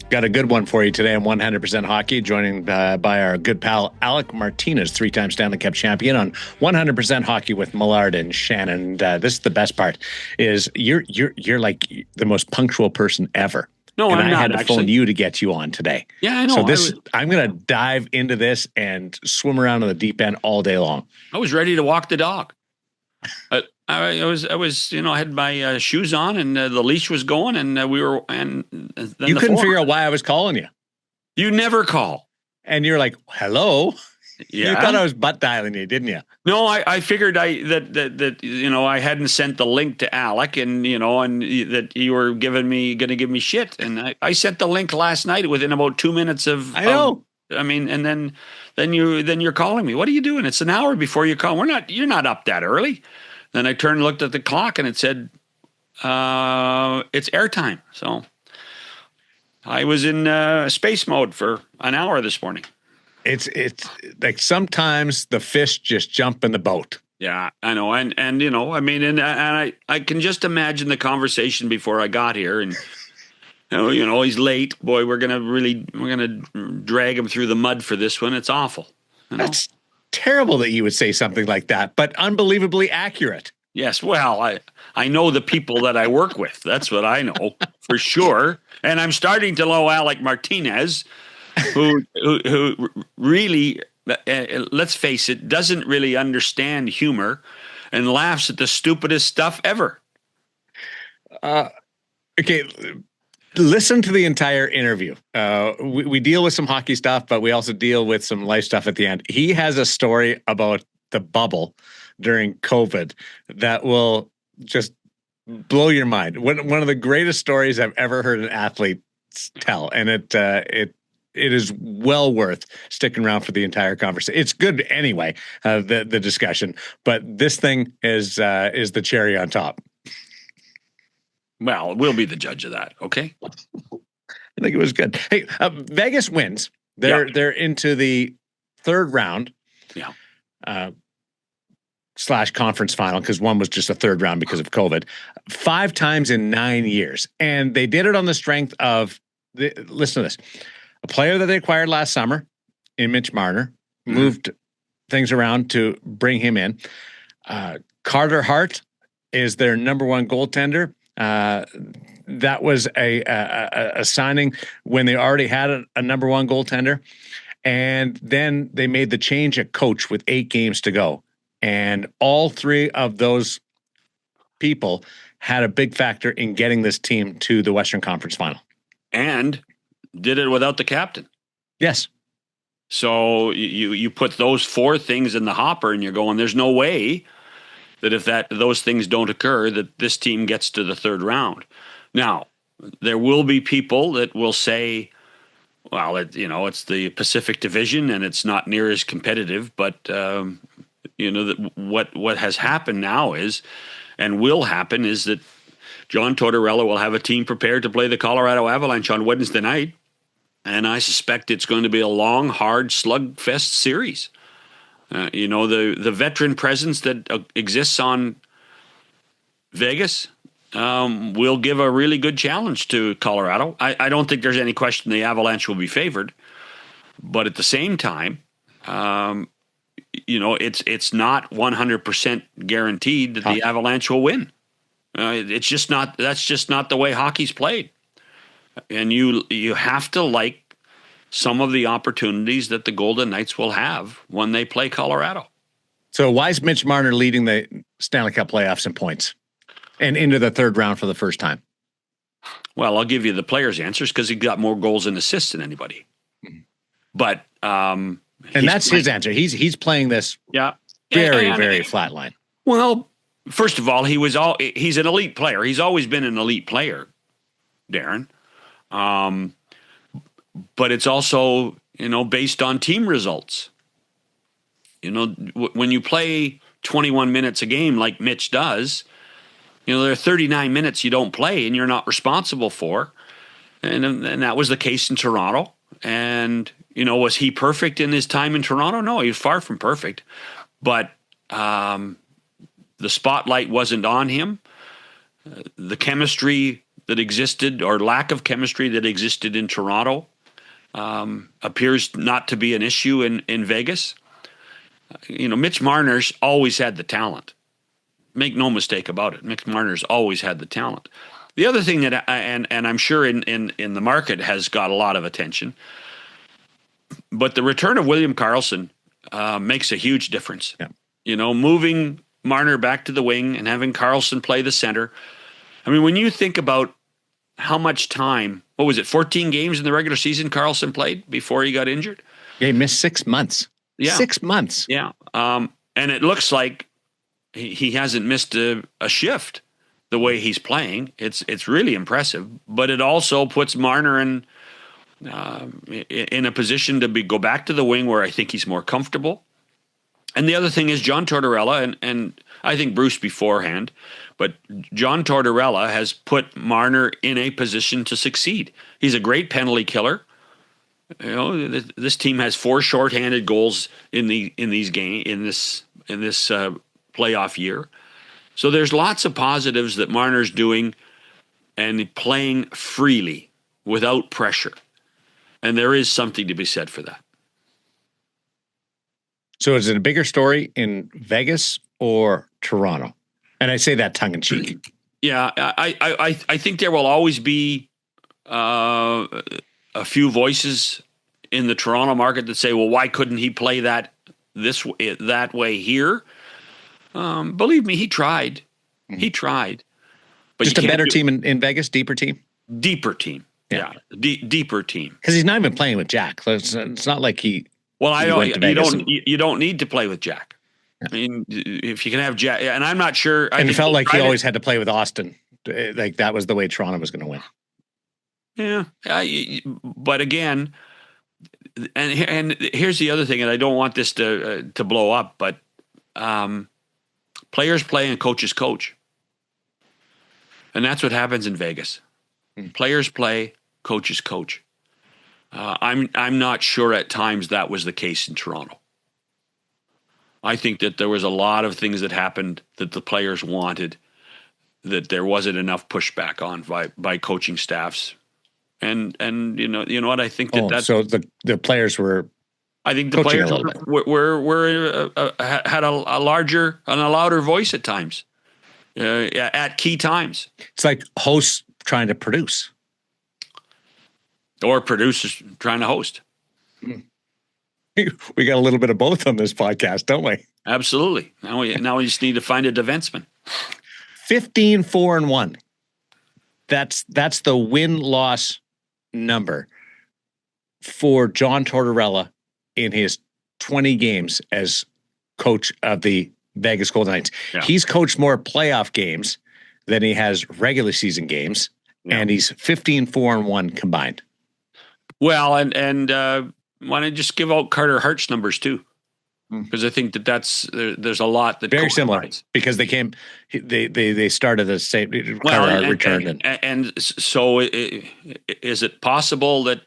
Got a good one for you today on 100% Hockey, joining by our good pal Alec Martinez, three-time Stanley Cup champion on 100% Hockey with Millard and Shannon. This is the best part: is you're like the most punctual person ever. No, and I'm I not, had to actually. phone you to get you on today. Yeah, I know. So I'm going to dive into this and swim around in the deep end all day long. I was ready to walk the dog. I was, I had my shoes on, and the leash was going, and we were, and then you couldn't figure out why I was calling you. You never call, and you're like, "Hello." Yeah. You thought I was butt dialing you, didn't you? No, I figured that I hadn't sent the link to Alec, and and that you were going to give me shit, and I sent the link last night within about 2 minutes of. I know. And then you're calling me. What are you doing? It's an hour before you call. You're not up that early. Then I turned and looked at the clock, and it said it's airtime. So I was in space mode for an hour this morning. It's like sometimes the fish just jump in the boat. Yeah, I know. And I can just imagine the conversation before I got here. And, he's late. Boy, we're going to drag him through the mud for this one. It's awful. That's terrible that you would say something like that, but unbelievably accurate. Yes. Well, I know the people that I work with. That's what I know for sure. And I'm starting to know Alec Martinez, who really, let's face it, doesn't really understand humor and laughs at the stupidest stuff ever. Okay, listen to the entire interview. We deal with some hockey stuff, but we also deal with some life stuff at the end. He has a story about the bubble during COVID that will just blow your mind. One of the greatest stories I've ever heard an athlete tell, and it is well worth sticking around for the entire conversation. It's good anyway, the discussion, but this thing is the cherry on top. Well, we'll be the judge of that, okay? I think it was good. Hey, Vegas wins. They're into the third round. Yeah. / conference final, because one was just a third round because of COVID, 5 times in 9 years. And they did it on the strength of, listen to this, a player that they acquired last summer in Mitch Marner, moved things around to bring him in. Carter Hart is their number one goaltender. That was a signing when they already had a number one goaltender. And then they made the change at coach with 8 games to go. And all 3 of those people had a big factor in getting this team to the Western Conference Final. And did it without the captain. Yes. So you put those 4 things in the hopper, and you're going, there's no way that if those things don't occur, that this team gets to the third round. Now, there will be people that will say, well, it's the Pacific Division and it's not near as competitive, but what has happened now is, and will happen, is that John Tortorella will have a team prepared to play the Colorado Avalanche on Wednesday night, and I suspect it's going to be a long, hard slugfest series. The veteran presence that exists on Vegas will give a really good challenge to Colorado. I don't think there's any question the Avalanche will be favored, but at the same time, it's not 100% guaranteed that the Avalanche will win. It's just not. That's just not the way hockey's played, and you have to like some of the opportunities that the Golden Knights will have when they play Colorado. So why is Mitch Marner leading the Stanley Cup playoffs in points and into the third round for the first time? Well, I'll give you the players' answers because he got more goals and assists than anybody. But and that's his answer. He's playing this very flat line. Well, first of all, he's an elite player. He's always been an elite player, Daren. But it's also, based on team results. When you play 21 minutes a game like Mitch does, there are 39 minutes you don't play and you're not responsible for. And that was the case in Toronto. And, was he perfect in his time in Toronto? No, he was far from perfect. But the spotlight wasn't on him. The chemistry that existed, or lack of chemistry that existed in Toronto, appears not to be an issue in Vegas. Mitch Marner's always had the talent. Make no mistake about it. Mitch Marner's always had the talent. The other thing that, and I'm sure in the market has got a lot of attention, but the return of William Karlsson makes a huge difference. Yeah. Moving Marner back to the wing and having Karlsson play the center. I mean, when you think about how much time, 14 games in the regular season Karlsson played before he got injured? Yeah, he missed 6 months. Yeah. 6 months. Yeah. And it looks like he hasn't missed a shift the way he's playing. It's really impressive, but it also puts Marner in a position to go back to the wing where I think he's more comfortable. And the other thing is John Tortorella, and I think Bruce beforehand, but John Tortorella has put Marner in a position to succeed. He's a great penalty killer. This team has 4 shorthanded goals in this playoff year. So there's lots of positives that Marner's doing and playing freely without pressure. And there is something to be said for that. So is it a bigger story in Vegas or Toronto? And I say that tongue in cheek. Yeah, I think there will always be a few voices in the Toronto market that say, well, why couldn't he play that way here? Believe me, he tried. Mm-hmm. He tried. But just a better team in Vegas, deeper team? Deeper team. Yeah. Deeper team. Because he's not even playing with Jack. So it's not like he. Well, you don't need to play with Jack. Yeah. I mean, if you can have Jack, and I'm not sure. And it felt like he always had to play with Austin. Like that was the way Toronto was going to win. Yeah, but again, and here's the other thing, and I don't want this to blow up, but players play and coaches coach, and that's what happens in Vegas. Players play, coaches coach. I'm not sure at times that was the case in Toronto. I think that there was a lot of things that happened that the players wanted that there wasn't enough pushback on by coaching staffs, and you know what I think that so the players were. I think the players were had a louder voice at times, at key times. It's like hosts trying to produce. Or producers trying to host. We got a little bit of both on this podcast, don't we? Absolutely. Now we just need to find a defenseman. 15-4-1. That's the win-loss number for John Tortorella in his 20 games as coach of the Vegas Golden Knights. Yeah. He's coached more playoff games than he has regular season games, and he's 15-4-1 combined. Well, and why don't I just give out Carter Hart's numbers too? Because I think there's a lot that very similar because they started the same. Carter Hart returned, and so is it possible that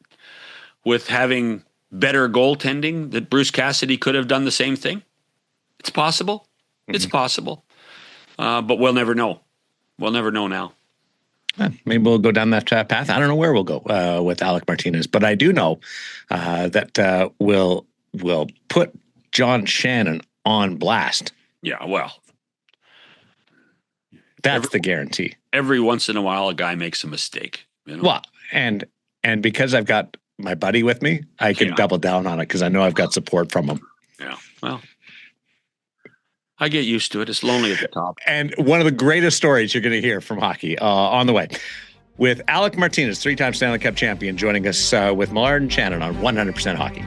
with having better goaltending that Bruce Cassidy could have done the same thing? It's possible. Mm-hmm. It's possible, but we'll never know. We'll never know now. Maybe we'll go down that path. I don't know where we'll go with Alec Martinez, but I do know that we'll put John Shannon on blast. Yeah, well, that's the guarantee. Every once in a while, a guy makes a mistake. Well, and because I've got my buddy with me, I can double down on it because I know I've got support from him. Yeah, well. I get used to it. It's lonely at the top. And one of the greatest stories you're going to hear from hockey on the way with Alec Martinez, 3-time Stanley Cup champion, joining us with Millard and Shannon on 100% Hockey.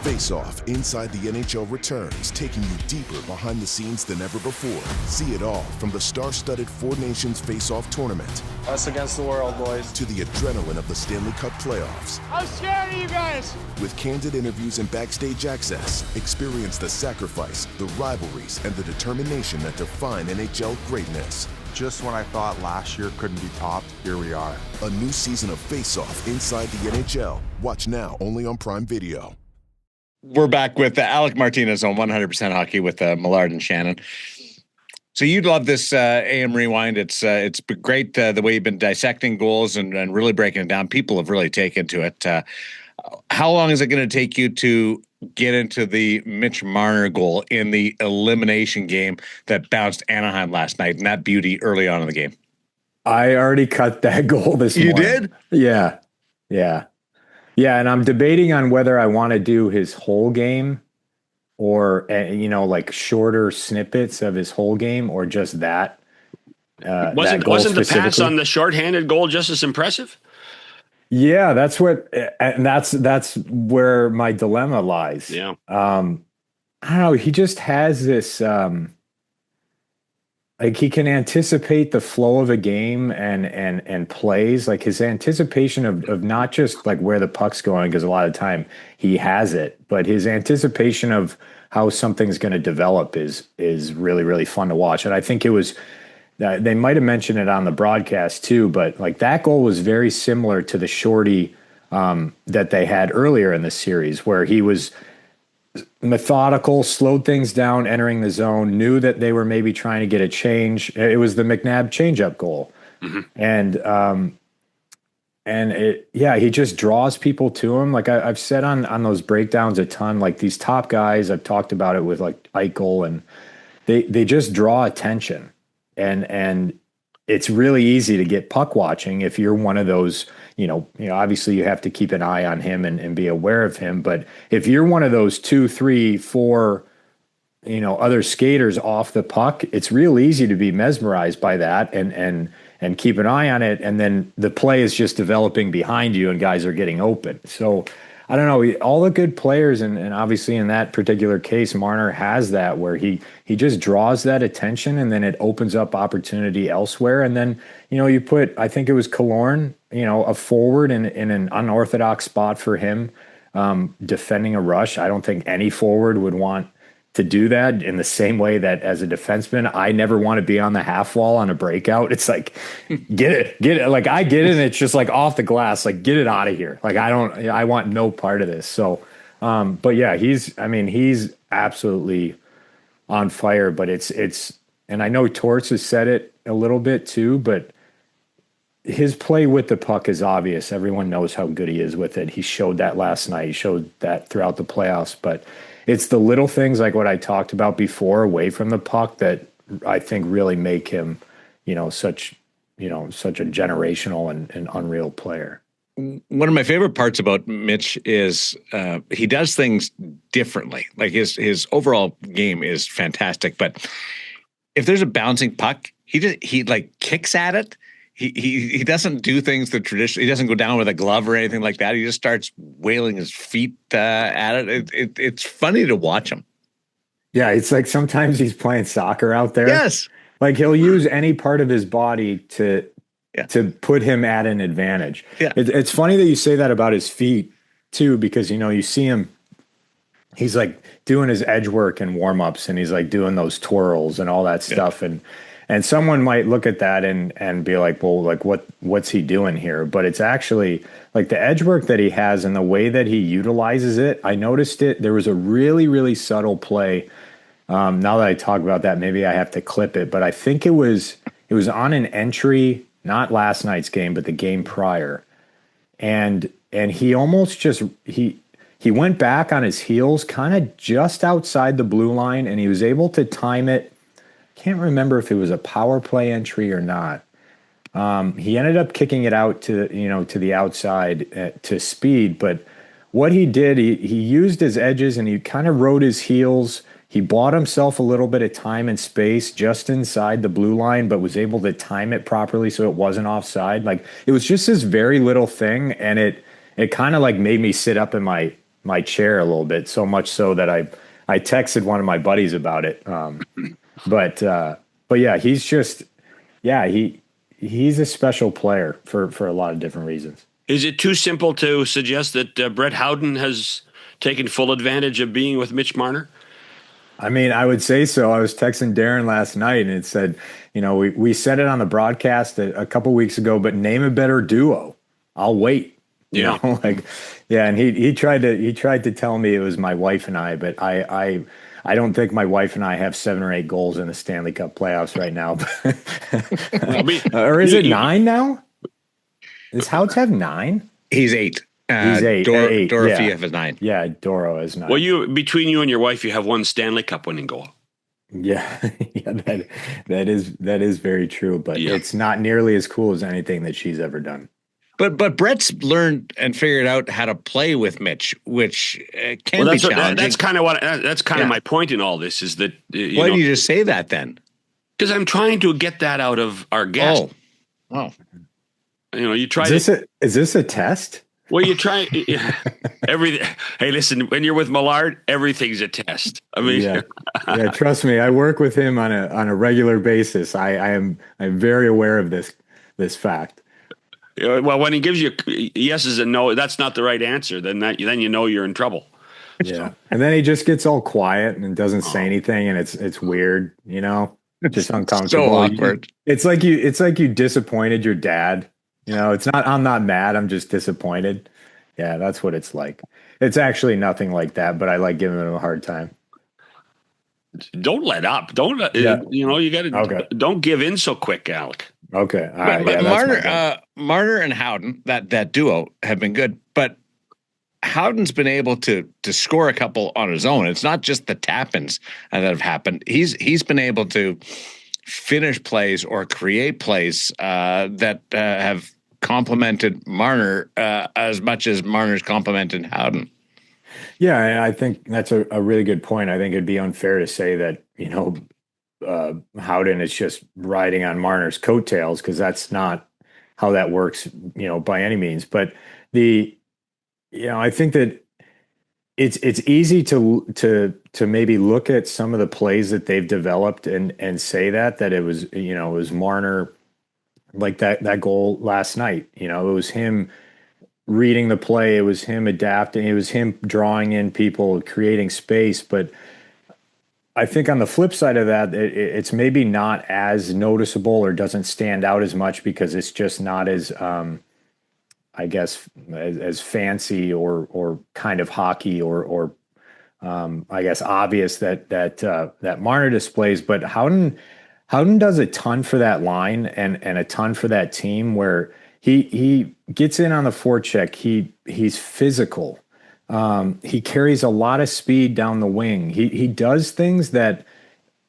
Face Off Inside the NHL returns, taking you deeper behind the scenes than ever before. See it all from the star-studded Four Nations Face Off tournament. Us against the world, boys. To the adrenaline of the Stanley Cup Playoffs. I'm scared of you guys. With candid interviews and backstage access, experience the sacrifice, the rivalries, and the determination that define NHL greatness. Just when I thought last year couldn't be topped, here we are. A new season of Face Off Inside the NHL. Watch now only on Prime Video. We're back with Alec Martinez on 100% Hockey with Millard and Shannon. So you'd love this AM Rewind. It's great the way you've been dissecting goals and really breaking it down. People have really taken to it. How long is it going to take you to get into the Mitch Marner goal in the elimination game that bounced Anaheim last night and that beauty early on in the game? I already cut that goal this morning. You did? Yeah. And I'm debating on whether I want to do his whole game or, like shorter snippets of his whole game or just that. Wasn't the pass on the shorthanded goal just as impressive? Yeah, that's where my dilemma lies. Yeah. I don't know. He just has this, like he can anticipate the flow of a game and plays. Like his anticipation of not just like where the puck's going, because a lot of the time he has it, but his anticipation of how something's going to develop is really, really fun to watch. And I think it was, they might have mentioned it on the broadcast too, but like that goal was very similar to the shorty that they had earlier in the series, where he was methodical, slowed things down, entering the zone, knew that they were maybe trying to get a change. It was the McNabb changeup goal. Mm-hmm. He just draws people to him. Like I've said on those breakdowns a ton, like these top guys, I've talked about it with like Eichel, and they just draw attention. And it's really easy to get puck watching if you're one of those, obviously you have to keep an eye on him and be aware of him. But if you're one of those 2, 3, 4, other skaters off the puck, it's real easy to be mesmerized by that and keep an eye on it. And then the play is just developing behind you and guys are getting open. So I don't know, all the good players, and obviously in that particular case, Marner has that where he just draws that attention and then it opens up opportunity elsewhere. And then, you put, I think it was Killorn, a forward in an unorthodox spot for him, defending a rush. I don't think any forward would want to do that in the same way that as a defenseman, I never want to be on the half wall on a breakout. It's like, get it. Like I get it. And it's just like off the glass, like get it out of here. Like I want no part of this. So, but yeah, he's absolutely on fire, but it's, and I know Torts has said it a little bit too, but his play with the puck is obvious. Everyone knows how good he is with it. He showed that last night. He showed that throughout the playoffs, but it's the little things like what I talked about before away from the puck that I think really make him, such a generational and unreal player. One of my favorite parts about Mitch is he does things differently. Like his overall game is fantastic, but if there's a bouncing puck, he like kicks at it. He doesn't do things the traditional. He doesn't go down with a glove or anything like that. He just starts wailing his feet at it. It's funny to watch him. Yeah, it's like sometimes he's playing soccer out there. Yes, like he'll use any part of his body to put him at an advantage. Yeah, it's funny that you say that about his feet too, because you see him. He's like doing his edge work and warm ups, and he's like doing those twirls and all that stuff, And someone might look at that and be like, well, like what's he doing here? But it's actually like the edge work that he has and the way that he utilizes it. I noticed it. There was a really, really subtle play. Now that I talk about that, maybe I have to clip it, but I think it was on an entry, not last night's game, but the game prior. And he almost just, he went back on his heels, kind of just outside the blue line, and he was able to time it. Can't remember if it was a power play entry or not. He ended up kicking it out to the outside to speed. But what he did, he used his edges and he kind of rode his heels. He bought himself a little bit of time and space just inside the blue line, but was able to time it properly so it wasn't offside. Like it was just this very little thing, and it kind of like made me sit up in my chair a little bit, so much so that I texted one of my buddies about it. But yeah, he's just, he's a special player for a lot of different reasons. Is it too simple to suggest that Brett Howden has taken full advantage of being with Mitch Marner? I mean, I would say so. I was texting Daren last night and it said, we said it on the broadcast a couple weeks ago, but name a better duo. I'll wait. Yeah. And he tried to tell me it was my wife and I, but I don't think my wife and I have 7 or 8 goals in the Stanley Cup playoffs right now. Or is it 9 now? Does Howden have 9? He's 8. He's 8. Dorofeev is 9. Yeah, Doro is 9. Well, between you and your wife, you have one Stanley Cup winning goal. Yeah, that is very true, but it's not nearly as cool as anything that she's ever done. But Brett's learned and figured out how to play with Mitch, which can be challenging. That's kind of my point in all this is that. Why did you just say that then? Because I'm trying to get that out of our guest. Oh. You try. Is this a test? Well, you try everything. Hey, listen, when you're with Millard, everything's a test. I mean, yeah, trust me, I work with him on a regular basis. I'm very aware of this fact. Well, when he gives you yeses and no, that's not the right answer. Then you know you're in trouble. Yeah, and then he just gets all quiet and doesn't say anything, and it's weird, just uncomfortable. So awkward. It's like you disappointed your dad. It's not. I'm not mad. I'm just disappointed. Yeah, that's what it's like. It's actually nothing like that, but I like giving him a hard time. Don't let up. Don't. You got to. Okay. Don't give in so quick, Alec. Okay. All right. But Marner and Howden, that duo have been good, but Howden's been able to score a couple on his own. It's not just the tap-ins that have happened. He's been able to finish plays or create plays that have complemented Marner as much as Marner's complemented Howden. Yeah, I think that's a really good point. I think it'd be unfair to say that, Howden is just riding on Marner's coattails, because that's not how that works, by any means. But I think that it's easy to maybe look at some of the plays that they've developed and say that it was, it was Marner, like that goal last night. It was him reading the play. It was him adapting. It was him drawing in people, creating space. But I think on the flip side of that, it's maybe not as noticeable or doesn't stand out as much because it's just not as, I guess, as fancy or kind of hockey or I guess obvious that Marner displays. But Howden does a ton for that line and a ton for that team, where he gets in on the forecheck. He's physical. He carries a lot of speed down the wing. He does things that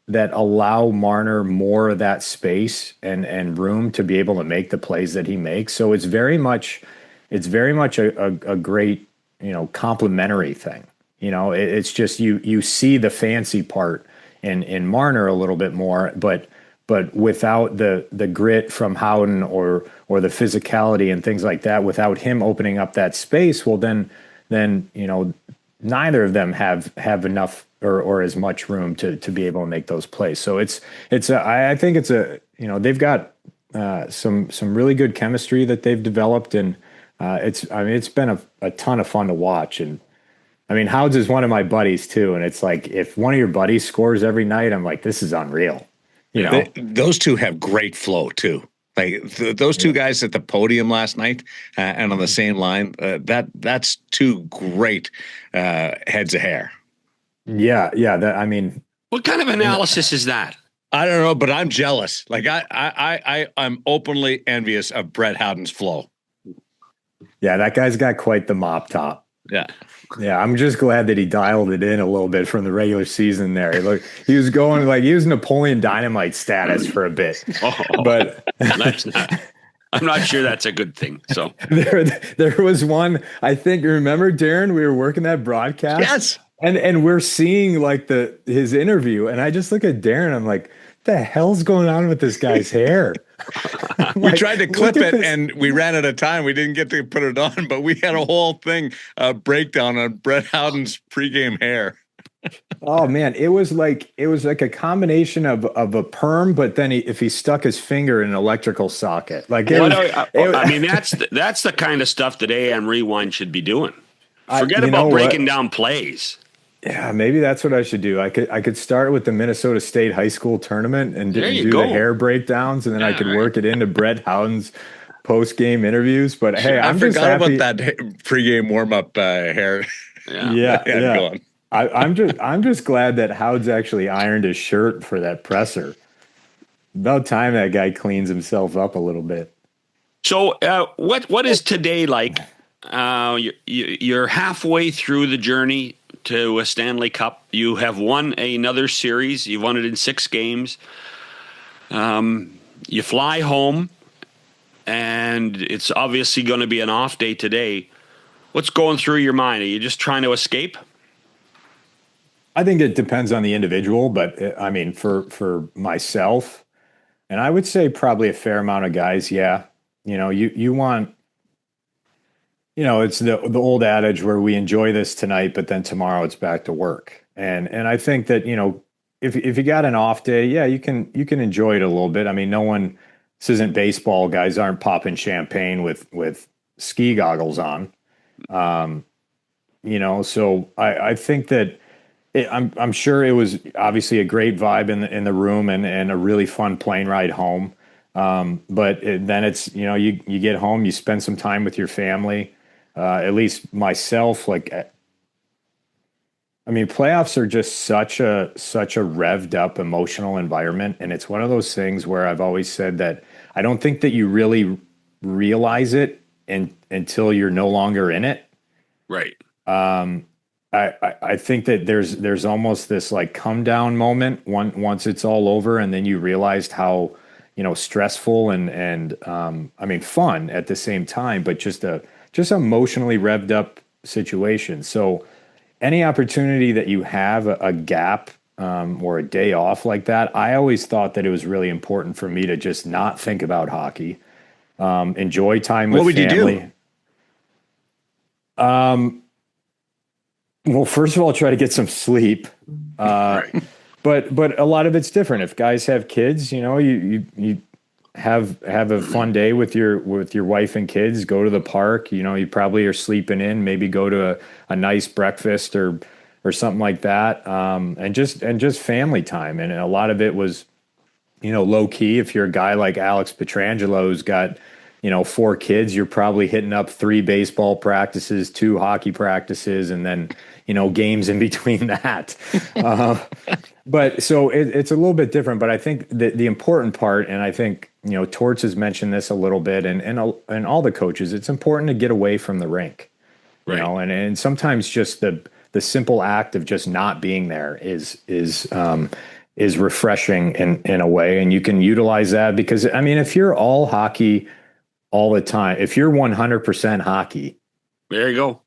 allow Marner more of that space and room to be able to make the plays that he makes. So it's very much a great, complementary thing. It's just you see the fancy part in Marner a little bit more, but without the grit from Howden or the physicality and things like that, without him opening up that space, well then neither of them have enough or as much room to be able to make those plays. So I think they've got some really good chemistry that they've developed, and it's been a ton of fun to watch. And I mean, Howdes is one of my buddies too, and it's like if one of your buddies scores every night, I'm like, this is unreal. Those two have great flow too. Like those two guys at the podium last night and on the same line, that's two great heads of hair. Yeah. What kind of analysis is that? I don't know, but I'm jealous. Like I'm openly envious of Brett Howden's flow. Yeah, that guy's got quite the mop top. Yeah, I'm just glad that he dialed it in a little bit from the regular season there. Look, he was going like he was Napoleon Dynamite status for a bit. But I'm not sure that's a good thing. So there was one, I think, remember, Daren, we were working that broadcast? Yes. And we're seeing like his interview, and I just look at Daren, I'm like, what the hell's going on with this guy's hair? We tried to clip it and we ran out of time. We didn't get to put it on, but we had a whole thing breakdown on Brett Howden's pregame hair. Oh man, it was like a combination of a perm, but then if he stuck his finger in an electrical socket, like I mean, that's the kind of stuff that AM Rewind should be doing. Forget about breaking down plays. Yeah, maybe that's what I should do. I could start with the Minnesota State high school tournament and do the hair breakdowns, and then I could work it into Brett Howden's post-game interviews. But hey, I forgot about that pregame warm-up hair. Yeah. I'm just glad that Howden's actually ironed his shirt for that presser. About time that guy cleans himself up a little bit. So, what is today like? You're halfway through the journey to a Stanley Cup. You have won another series. You've won it in 6 games. You fly home, and it's obviously going to be an off day today. What's going through your mind? Are you just trying to escape? I think it depends on the individual, but I mean, for myself, and I would say probably a fair amount of guys, yeah. You want, it's the old adage where we enjoy this tonight, but then tomorrow it's back to work. And I think that, if you got an off day, yeah, you can enjoy it a little bit. I mean, this isn't baseball. Guys aren't popping champagne with ski goggles on. So I think that I'm sure it was obviously a great vibe in the room and a really fun plane ride home. But then it's, you get home, you spend some time with your family. At least myself, playoffs are just such a revved up emotional environment. And it's one of those things where I've always said that I don't think that you really realize it until you're no longer in it. Right. I think that there's almost this come down moment once it's all over, and then you realized how stressful and fun at the same time, but just emotionally revved up situation. So any opportunity that you have a gap or a day off like that, I always thought that it was really important for me to just not think about hockey, enjoy time with family. What would you do? Well, first of all, try to get some sleep. Right. But a lot of it's different. If guys have kids, you have a fun day with your wife and kids. Go to the park. You probably are sleeping in. Maybe go to a nice breakfast or something like that. And just family time. And a lot of it was, low key. If you're a guy like Alex Pietrangelo who's got 4 kids, you're probably hitting up 3 baseball practices, 2 hockey practices, and then, games in between that. But so it's a little bit different, but I think the important part, and I think, Torts has mentioned this a little bit and all the coaches, it's important to get away from the rink, right. And sometimes just the simple act of just not being there is refreshing in a way. And you can utilize that because, if you're all hockey all the time, if you're 100% hockey, there you go,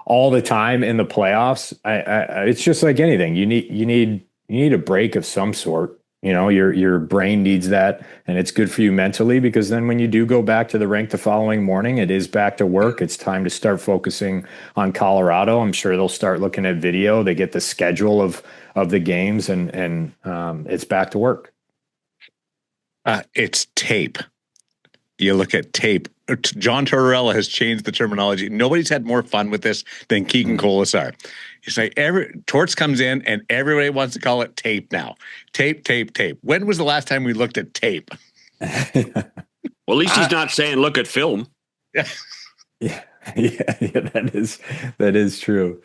all the time in the playoffs, it's just like anything. You need a break of some sort. Your brain needs that, and it's good for you mentally because then when you do go back to the rink the following morning, it is back to work. It's time to start focusing on Colorado. I'm sure they'll start looking at video. They get the schedule of the games, and it's back to work. It's tape. You look at tape. John Tortorella has changed the terminology. Nobody's had more fun with this than Keegan Colasar. He's like, Torts comes in and everybody wants to call it tape now. Tape. When was the last time we looked at tape? Well, at least he's not saying look at film. Yeah, that is true.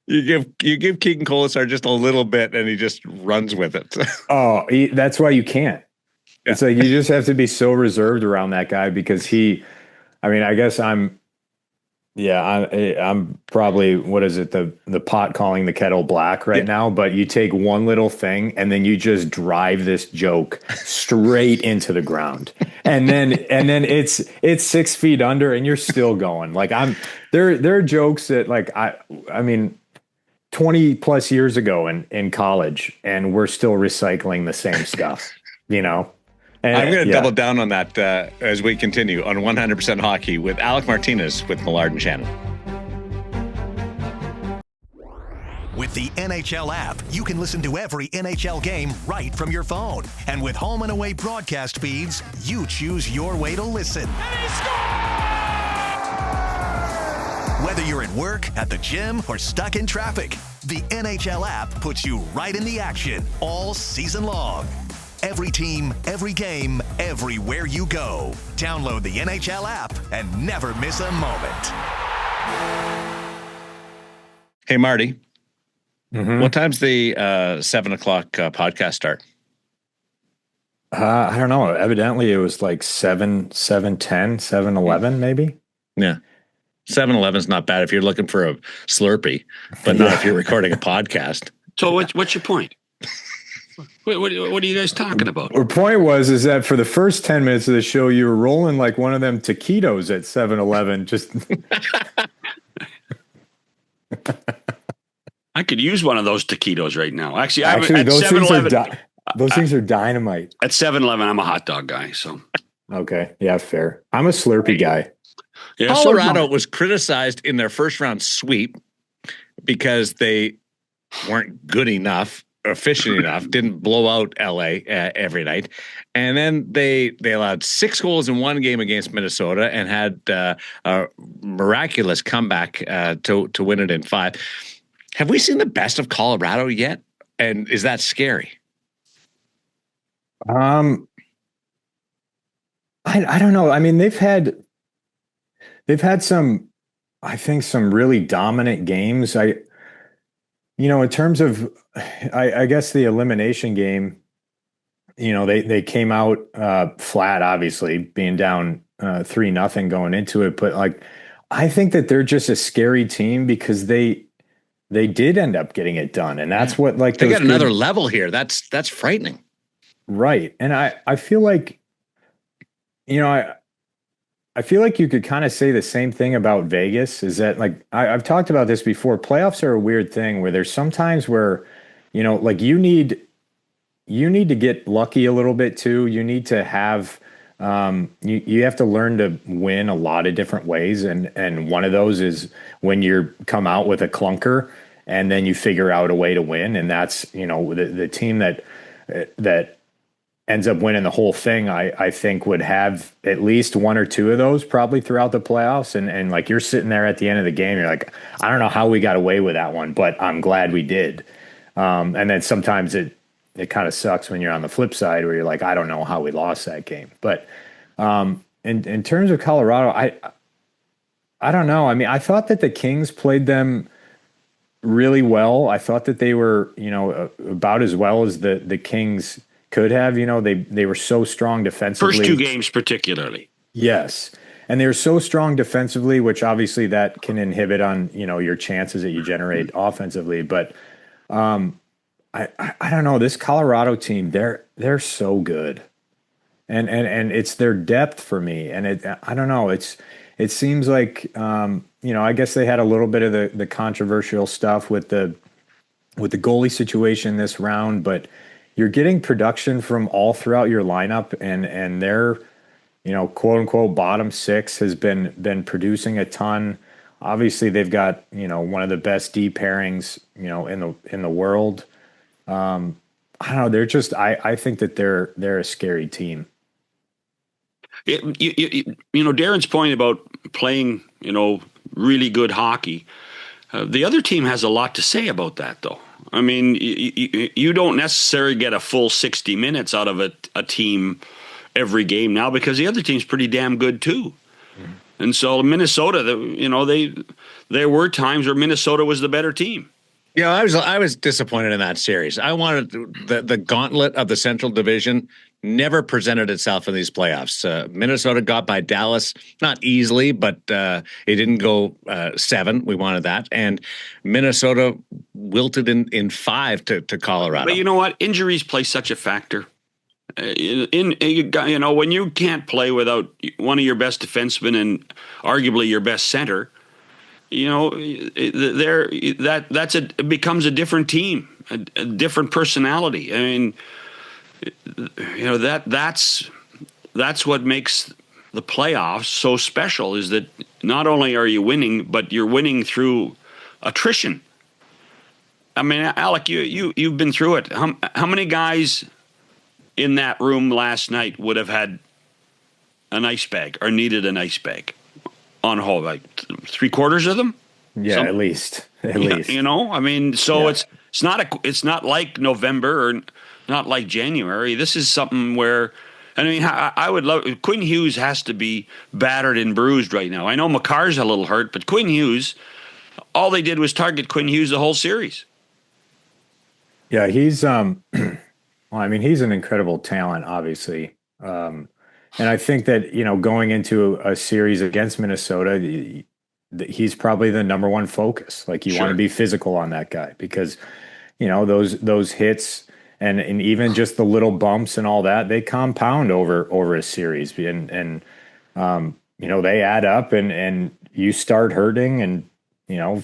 You give Keegan Colasar just a little bit and he just runs with it. Oh, that's why you can't. Yeah. It's like you just have to be so reserved around that guy because I guess I'm probably, what is it, the pot calling the kettle black right now, but you take one little thing and then you just drive this joke straight into the ground. And then it's 6 feet under and you're still going. There are jokes that 20 plus years ago in college and we're still recycling the same stuff, And, I'm going to double down on that as we continue on 100% Hockey with Alec Martinez with Millard and Shannon. With the NHL app, you can listen to every NHL game right from your phone. And with home and away broadcast feeds, you choose your way to listen. And he scores! Whether you're at work, at the gym, or stuck in traffic, the NHL app puts you right in the action all season long. Every team, every game, everywhere you go. Download the NHL app and never miss a moment. Hey, Marty. Mhm. What time's the 7 o'clock podcast start? I don't know. Evidently, it was like 7:10, 7:11, maybe. Yeah. 7-Eleven's not bad if you're looking for a Slurpee, but not if you're recording a podcast. So what's your point? What are you guys talking about? Our point is that for the first 10 minutes of the show, you were rolling like one of them taquitos at 7-Eleven. Just I could use one of those taquitos right now. Actually, at those 7-Eleven. Those things are dynamite. At 7-Eleven, I'm a hot dog guy. So Okay, yeah, fair. I'm a Slurpee guy. yeah, Colorado was criticized in their first round sweep because they weren't good enough, efficient enough, didn't blow out LA every night. And then they allowed 6 goals in one game against Minnesota and had a miraculous comeback to win it in 5. Have we seen the best of Colorado yet? And is that scary? I don't know. I mean, they've had some, I think, some really dominant games. In terms of, I guess the elimination game, they came out flat, obviously being down 3-0 going into it. But like, I think that they're just a scary team because they did end up getting it done. And that's what, like, they got another level here. That's frightening. Right. And I feel like, I feel like you could kind of say the same thing about Vegas, is that, like, I've talked about this before. Playoffs are a weird thing where there's sometimes where, like, you need to get lucky a little bit too. You need to have, you have to learn to win a lot of different ways. And one of those is when you come out with a clunker and then you figure out a way to win. And that's, the team that ends up winning the whole thing, I think would have at least 1 or 2 of those probably throughout the playoffs. And like, you're sitting there at the end of the game, you're like, I don't know how we got away with that one, but I'm glad we did. And then sometimes it kind of sucks when you're on the flip side where you're like, I don't know how we lost that game. But in terms of Colorado, I don't know. I mean, I thought that the Kings played them really well. I thought that they were, about as well as the Kings could have. They were so strong defensively. First 2 games particularly. Yes. And they were so strong defensively, which obviously that can inhibit on, your chances that you generate offensively. But I don't know, this Colorado team, they're so good. And it's their depth for me. And I don't know, it seems like, I guess they had a little bit of the controversial stuff with the goalie situation this round, but you're getting production from all throughout your lineup, and their, quote unquote bottom 6 has been producing a ton. Obviously they've got, one of the best D pairings, in the world. I don't know. They're just, I think that they're a scary team. Darren's point about playing, really good hockey. The other team has a lot to say about that, though. I mean, you don't necessarily get a full 60 minutes out of a team every game now because the other team's pretty damn good too. Mm-hmm. And so Minnesota, there were times where Minnesota was the better team. Yeah, I was disappointed in that series. I wanted the gauntlet of the Central Division never presented itself in these playoffs. Minnesota got by Dallas, not easily, but it didn't go 7. We wanted that. And Minnesota wilted in 5 to Colorado. But you know what? Injuries play such a factor. When you can't play without one of your best defensemen and arguably your best center, it becomes a different team, a different personality. I mean, that's what makes the playoffs so special, is that not only are you winning, but you're winning through attrition. I mean, Alec, you've been through it. How many guys in that room last night would have had an ice bag or needed an ice bag on hold? Like 3/4 of them? Yeah, at least. I mean, so yeah. It's not like November or not like January. This is something where, I mean, I would love, Quinn Hughes has to be battered and bruised right now. I know Makar's a little hurt, but Quinn Hughes, all they did was target Quinn Hughes the whole series. Yeah, he's well, I mean, he's an incredible talent, obviously. And I think that, going into a series against Minnesota, he's probably the number one focus. Like, you want to Sure. be physical on that guy because, those hits and even just the little bumps and all that, they compound over a series. And they add up, and you start hurting, and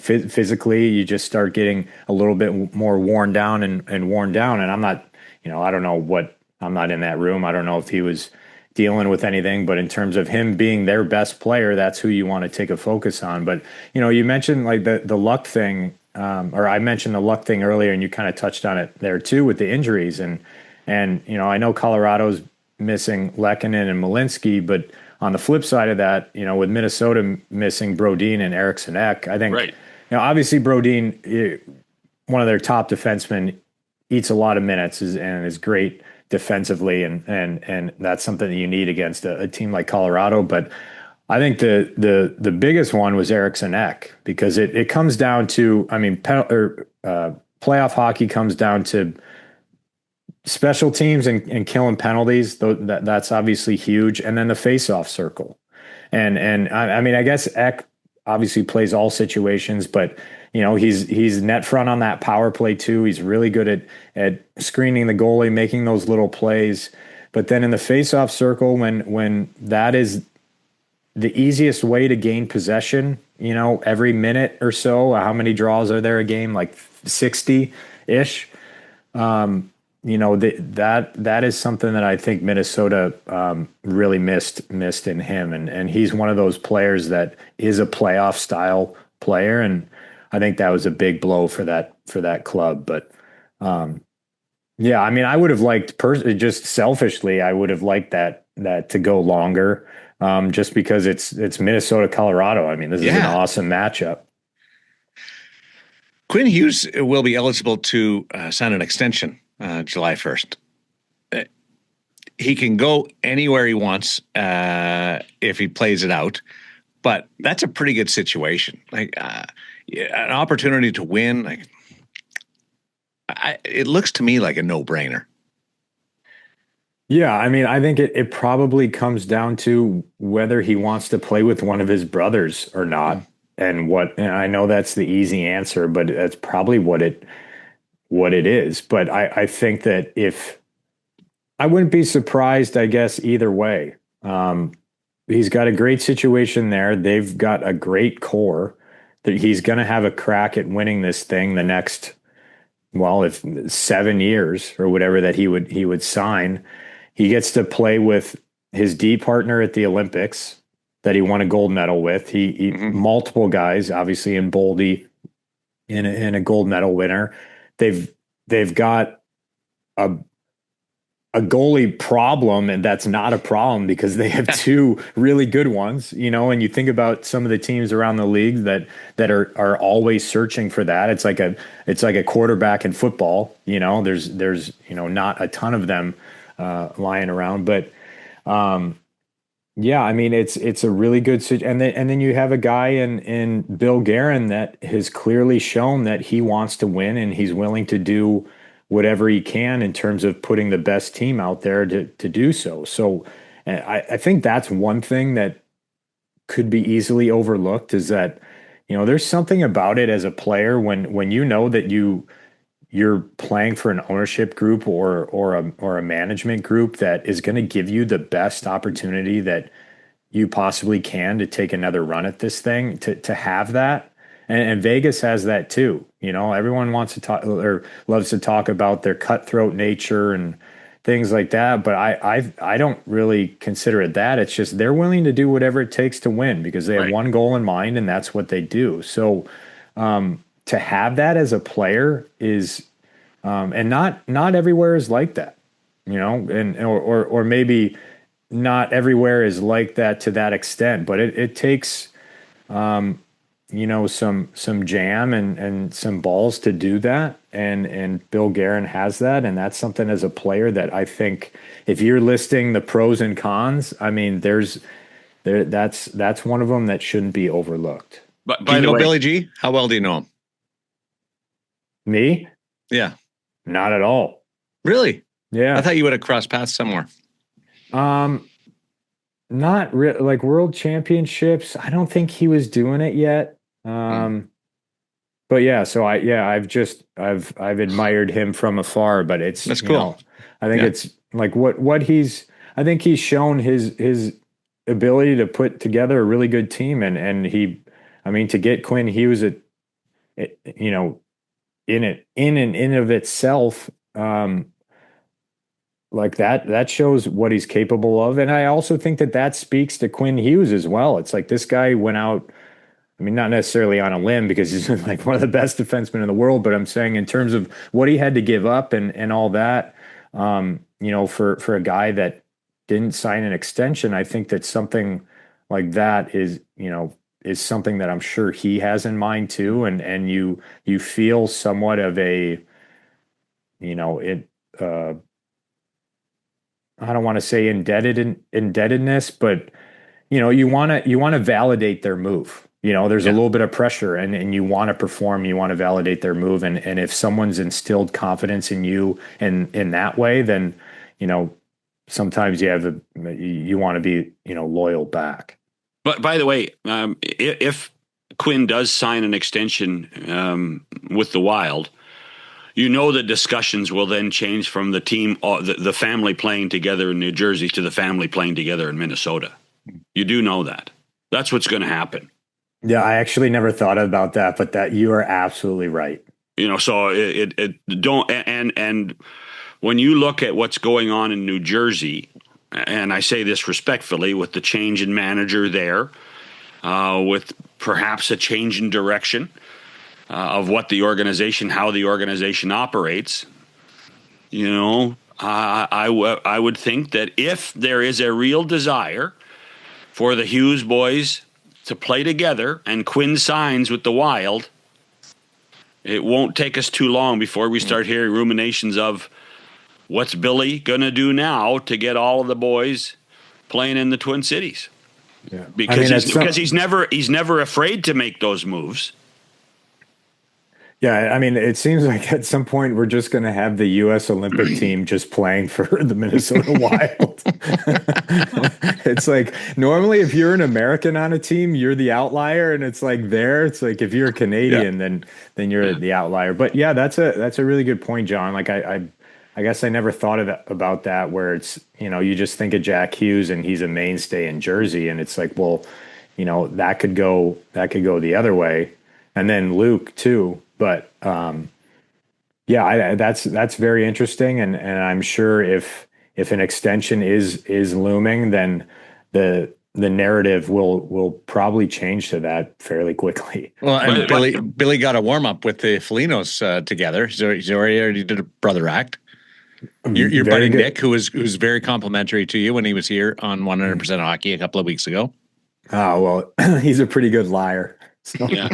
physically you just start getting a little bit more worn down and worn down. And I'm not, I don't know what, I'm not in that room. I don't know if he was dealing with anything, but in terms of him being their best player, that's who you want to take a focus on. But you mentioned like the luck thing, or I mentioned the luck thing earlier, and you kind of touched on it there too with the injuries. And I know Colorado's missing Lehkonen and Malinsky, but on the flip side of that, with Minnesota missing Brodin and Eriksson Ek, I think, Right. Obviously Brodin, one of their top defensemen, eats a lot of minutes and is great defensively, and that's something that you need against a team like Colorado. But I think the biggest one was Eriksson Ek, because it comes down to, I mean, playoff hockey comes down to special teams and killing penalties. That's obviously huge, and then the face-off circle. And I mean, I guess Ek obviously plays all situations, but he's net front on that power play too. He's really good at screening the goalie, making those little plays. But then in the face-off circle, when that is the easiest way to gain possession, every minute or so, how many draws are there a game? Like 60-ish. That is something that I think Minnesota really missed in him, and he's one of those players that is a playoff style player, and I think that was a big blow for that club. But yeah, I mean, I would have liked just selfishly, I would have liked that to go longer, just because it's Minnesota, Colorado. I mean, this is an awesome matchup. Quinn Hughes will be eligible to sign an extension July 1st. He can go anywhere he wants if he plays it out, but that's a pretty good situation. Like an opportunity to win. Like it looks to me like a no-brainer. Yeah, I mean, I think it probably comes down to whether he wants to play with one of his brothers or not, and I know that's the easy answer, but that's probably what it is. But I think that I wouldn't be surprised, I guess, either way. He's got a great situation there. They've got a great core that he's going to have a crack at winning this thing the next, if 7 years or whatever that he would sign. He gets to play with his D partner at the Olympics that he won a gold medal with. He multiple guys, obviously, in Boldy, in a gold medal winner. They've got a goalie problem, and that's not a problem because they have two really good ones, and you think about some of the teams around the league that are always searching for that. It's like a quarterback in football, there's not a ton of them lying around, but yeah, I mean, it's a really good situation. And then you have a guy in Bill Guerin that has clearly shown that he wants to win, and he's willing to do whatever he can in terms of putting the best team out there to do so. So I think that's one thing that could be easily overlooked, is that, there's something about it as a player when you know that you're playing for an ownership group or a management group that is going to give you the best opportunity that you possibly can to take another run at this thing, to have that. And Vegas has that too. Everyone wants to talk or loves to talk about their cutthroat nature and things like that. But I don't really consider it that. It's just they're willing to do whatever it takes to win because they have one goal in mind, and that's what they do. So to have that as a player is, and not everywhere is like that, and or maybe not everywhere is like that to that extent. But it takes some jam and some balls to do that. And Bill Guerin has that. And that's something as a player that I think if you're listing the pros and cons, I mean, that's one of them that shouldn't be overlooked. But by the way, Billy G, how well do you know him? Me? Yeah. Not at all. Really? Yeah. I thought you would have crossed paths somewhere. Not really. Like world championships, I don't think he was doing it yet. But yeah, so I've admired him from afar, but That's cool. I think it's like I think he's shown his ability to put together a really good team, and to get Quinn Hughes in and of itself, like that shows what he's capable of. And I also think that speaks to Quinn Hughes as well. It's like this guy went out, not necessarily on a limb because he's like one of the best defensemen in the world, but I'm saying in terms of what he had to give up and all that, for a guy that didn't sign an extension, I think that something like that is something that I'm sure he has in mind too. And you feel somewhat of I don't want to say indebtedness, but you want to validate their move. There's a little bit of pressure and you want to perform, you want to validate their move. And if someone's instilled confidence in you in that way, then, sometimes you want to be, loyal back. But by the way, if Quinn does sign an extension with the Wild, the discussions will then change from the team, the family playing together in New Jersey to the family playing together in Minnesota. You do know that. That's what's going to happen. Yeah, I actually never thought about that, but that you are absolutely right. So and when you look at what's going on in New Jersey, and I say this respectfully, with the change in manager there, with perhaps a change in direction of how the organization operates, I would think that if there is a real desire for the Hughes boys to play together and Quinn signs with the Wild, it won't take us too long before we start hearing ruminations of what's Billy going to do now to get all of the boys playing in the Twin Cities. Yeah. Because he's never afraid to make those moves. Yeah, it seems like at some point we're just going to have the U.S. Olympic team just playing for the Minnesota Wild. It's like normally if you're an American on a team, you're the outlier, and it's like if you're a Canadian, then you're the outlier. But yeah, that's a really good point, John. Like I guess I never thought about that, where it's you just think of Jack Hughes and he's a mainstay in Jersey, and it's like, well, that could go the other way, and then Luke too. But that's very interesting, and I'm sure if an extension is looming, then the narrative will probably change to that fairly quickly. Well, and Billy got a warm up with the Felinos together. So he already did a brother act. Your buddy good. Nick, who's very complimentary to you when he was here on 100% Hockey a couple of weeks ago. Oh well, he's a pretty good liar. So. Yeah.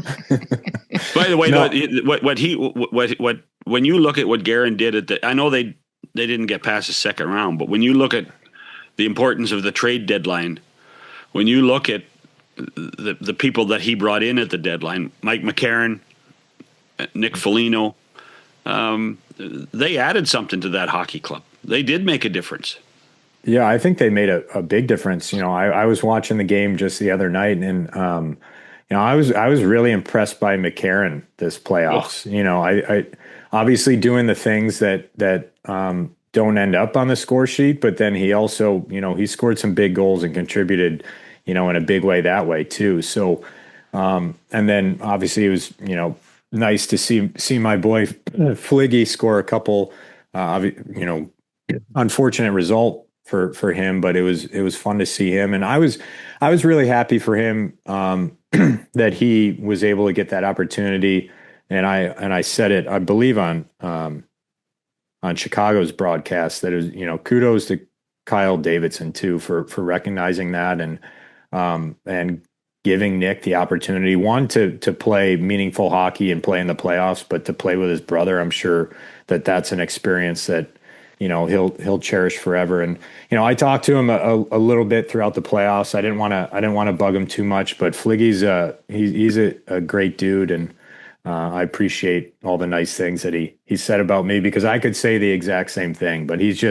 By the way, when you look at what Guerin did I know they didn't get past the second round, but when you look at the importance of the trade deadline, when you look at the people that he brought in at the deadline, Mike McCarron, Nick Foligno, they added something to that hockey club. They did make a difference. Yeah, I think they made a big difference. I was watching the game just the other night, and I was really impressed by McCarron this playoffs. Oh. I obviously doing the things that don't end up on the score sheet, but then he also, he scored some big goals and contributed, in a big way that way too. So, and then obviously it was, nice to see my boy Fliggy score a couple, unfortunate result for him, but it was fun to see him. And I was really happy for him, that he was able to get that opportunity. And I said it, I believe on Chicago's broadcast, that it was, kudos to Kyle Davidson too, for recognizing that and giving Nick the opportunity, one, to play meaningful hockey and play in the playoffs, but to play with his brother. I'm sure that's an experience that, he'll cherish forever. And, I talked to him a little bit throughout the playoffs. I didn't want to bug him too much, but Fliggy's he's a great dude. And, I appreciate all the nice things that he said about me, because I could say the exact same thing, but he's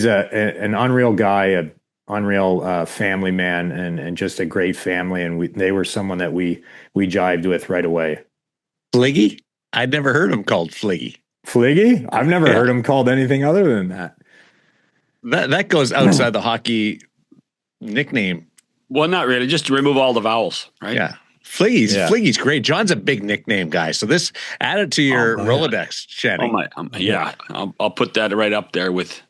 an unreal guy, an unreal family man, and just a great family. And they were someone that we jived with right away. Fliggy? I'd never heard him called Fliggy. Fliggy? I've never heard him called anything other than that. That goes outside the hockey nickname. Well, not really. Just to remove all the vowels, right? Yeah. Fliggy's great. John's a big nickname guy. So this added to your Rolodex, Shannon. I'll put that right up there with,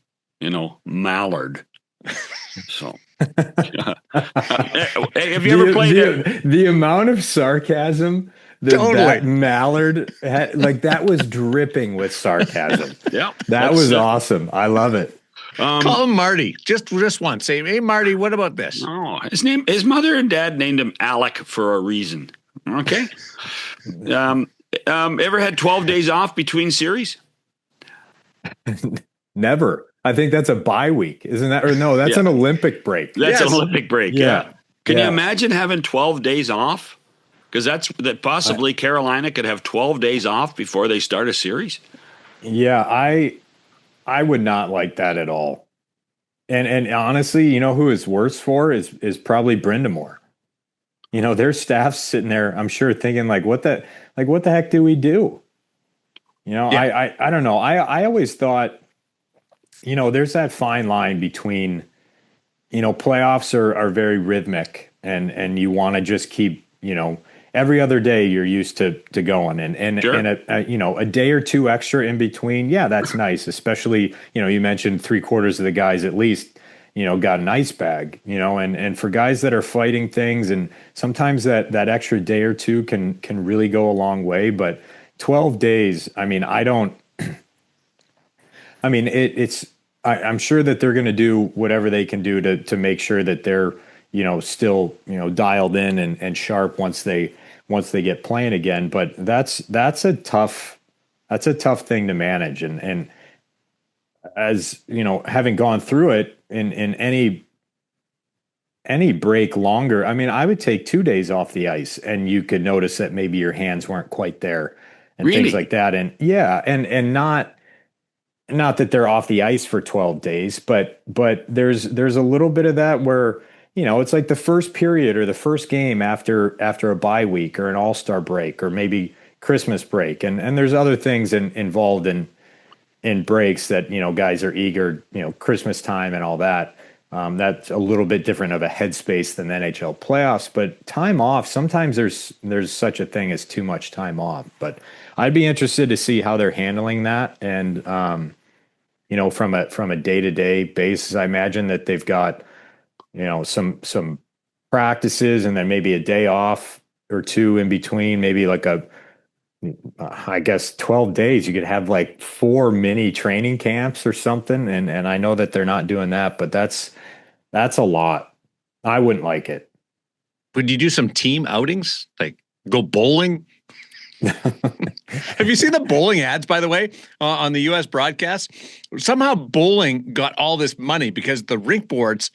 Mallard. So, have you ever played it? The amount of sarcasm that Mallard had, like, that was dripping with sarcasm. Yeah, that was awesome. I love it. Call him Marty. Just once. Say, hey, Marty, what about this? Oh, his mother and dad named him Alec for a reason. Okay. Ever had 12 days off between series? Never. I think that's a bye week, isn't that? Or no, that's an Olympic break. That's an Olympic break. Yeah. Can you imagine having 12 days off? Because that possibly Carolina could have 12 days off before they start a series. Yeah, I would not like that at all. And honestly, you know who is worse for is probably Brindamore. Their staff's sitting there, I'm sure, thinking what the heck do we do? I don't know. I always thought, there's that fine line between, playoffs are very rhythmic and you want to just keep, every other day you're used to going and sure. And a day or two extra in between. Yeah, that's nice. Especially, you mentioned 3/4 of the guys at least, got an ice bag, and for guys that are fighting things, and sometimes that extra day or two can really go a long way. But 12 days, I'm sure that they're going to do whatever they can do to make sure that they're, still, dialed in and sharp once they get playing again. But that's a tough thing to manage. And as having gone through it in any break longer, I would take 2 days off the ice and you could notice that maybe your hands weren't quite there and really? Things like that. And yeah, and not that they're off the ice for 12 days, but there's a little bit of that where, it's like the first period or the first game after a bye week or an all-star break or maybe Christmas break. And there's other things involved in breaks that, guys are eager, Christmas time and all that. That's a little bit different of a headspace than the NHL playoffs, but time off, sometimes there's such a thing as too much time off, but I'd be interested to see how they're handling that. And, from a day-to-day basis, I imagine that they've got, some practices and then maybe a day off or two in between, maybe like I guess 12 days, you could have like 4 mini training camps or something. And I know that they're not doing that, but that's a lot. I wouldn't like it. Would you do some team outings? Like go bowling? Have you seen the bowling ads, by the way, on the U.S. broadcast? Somehow bowling got all this money because the rink boards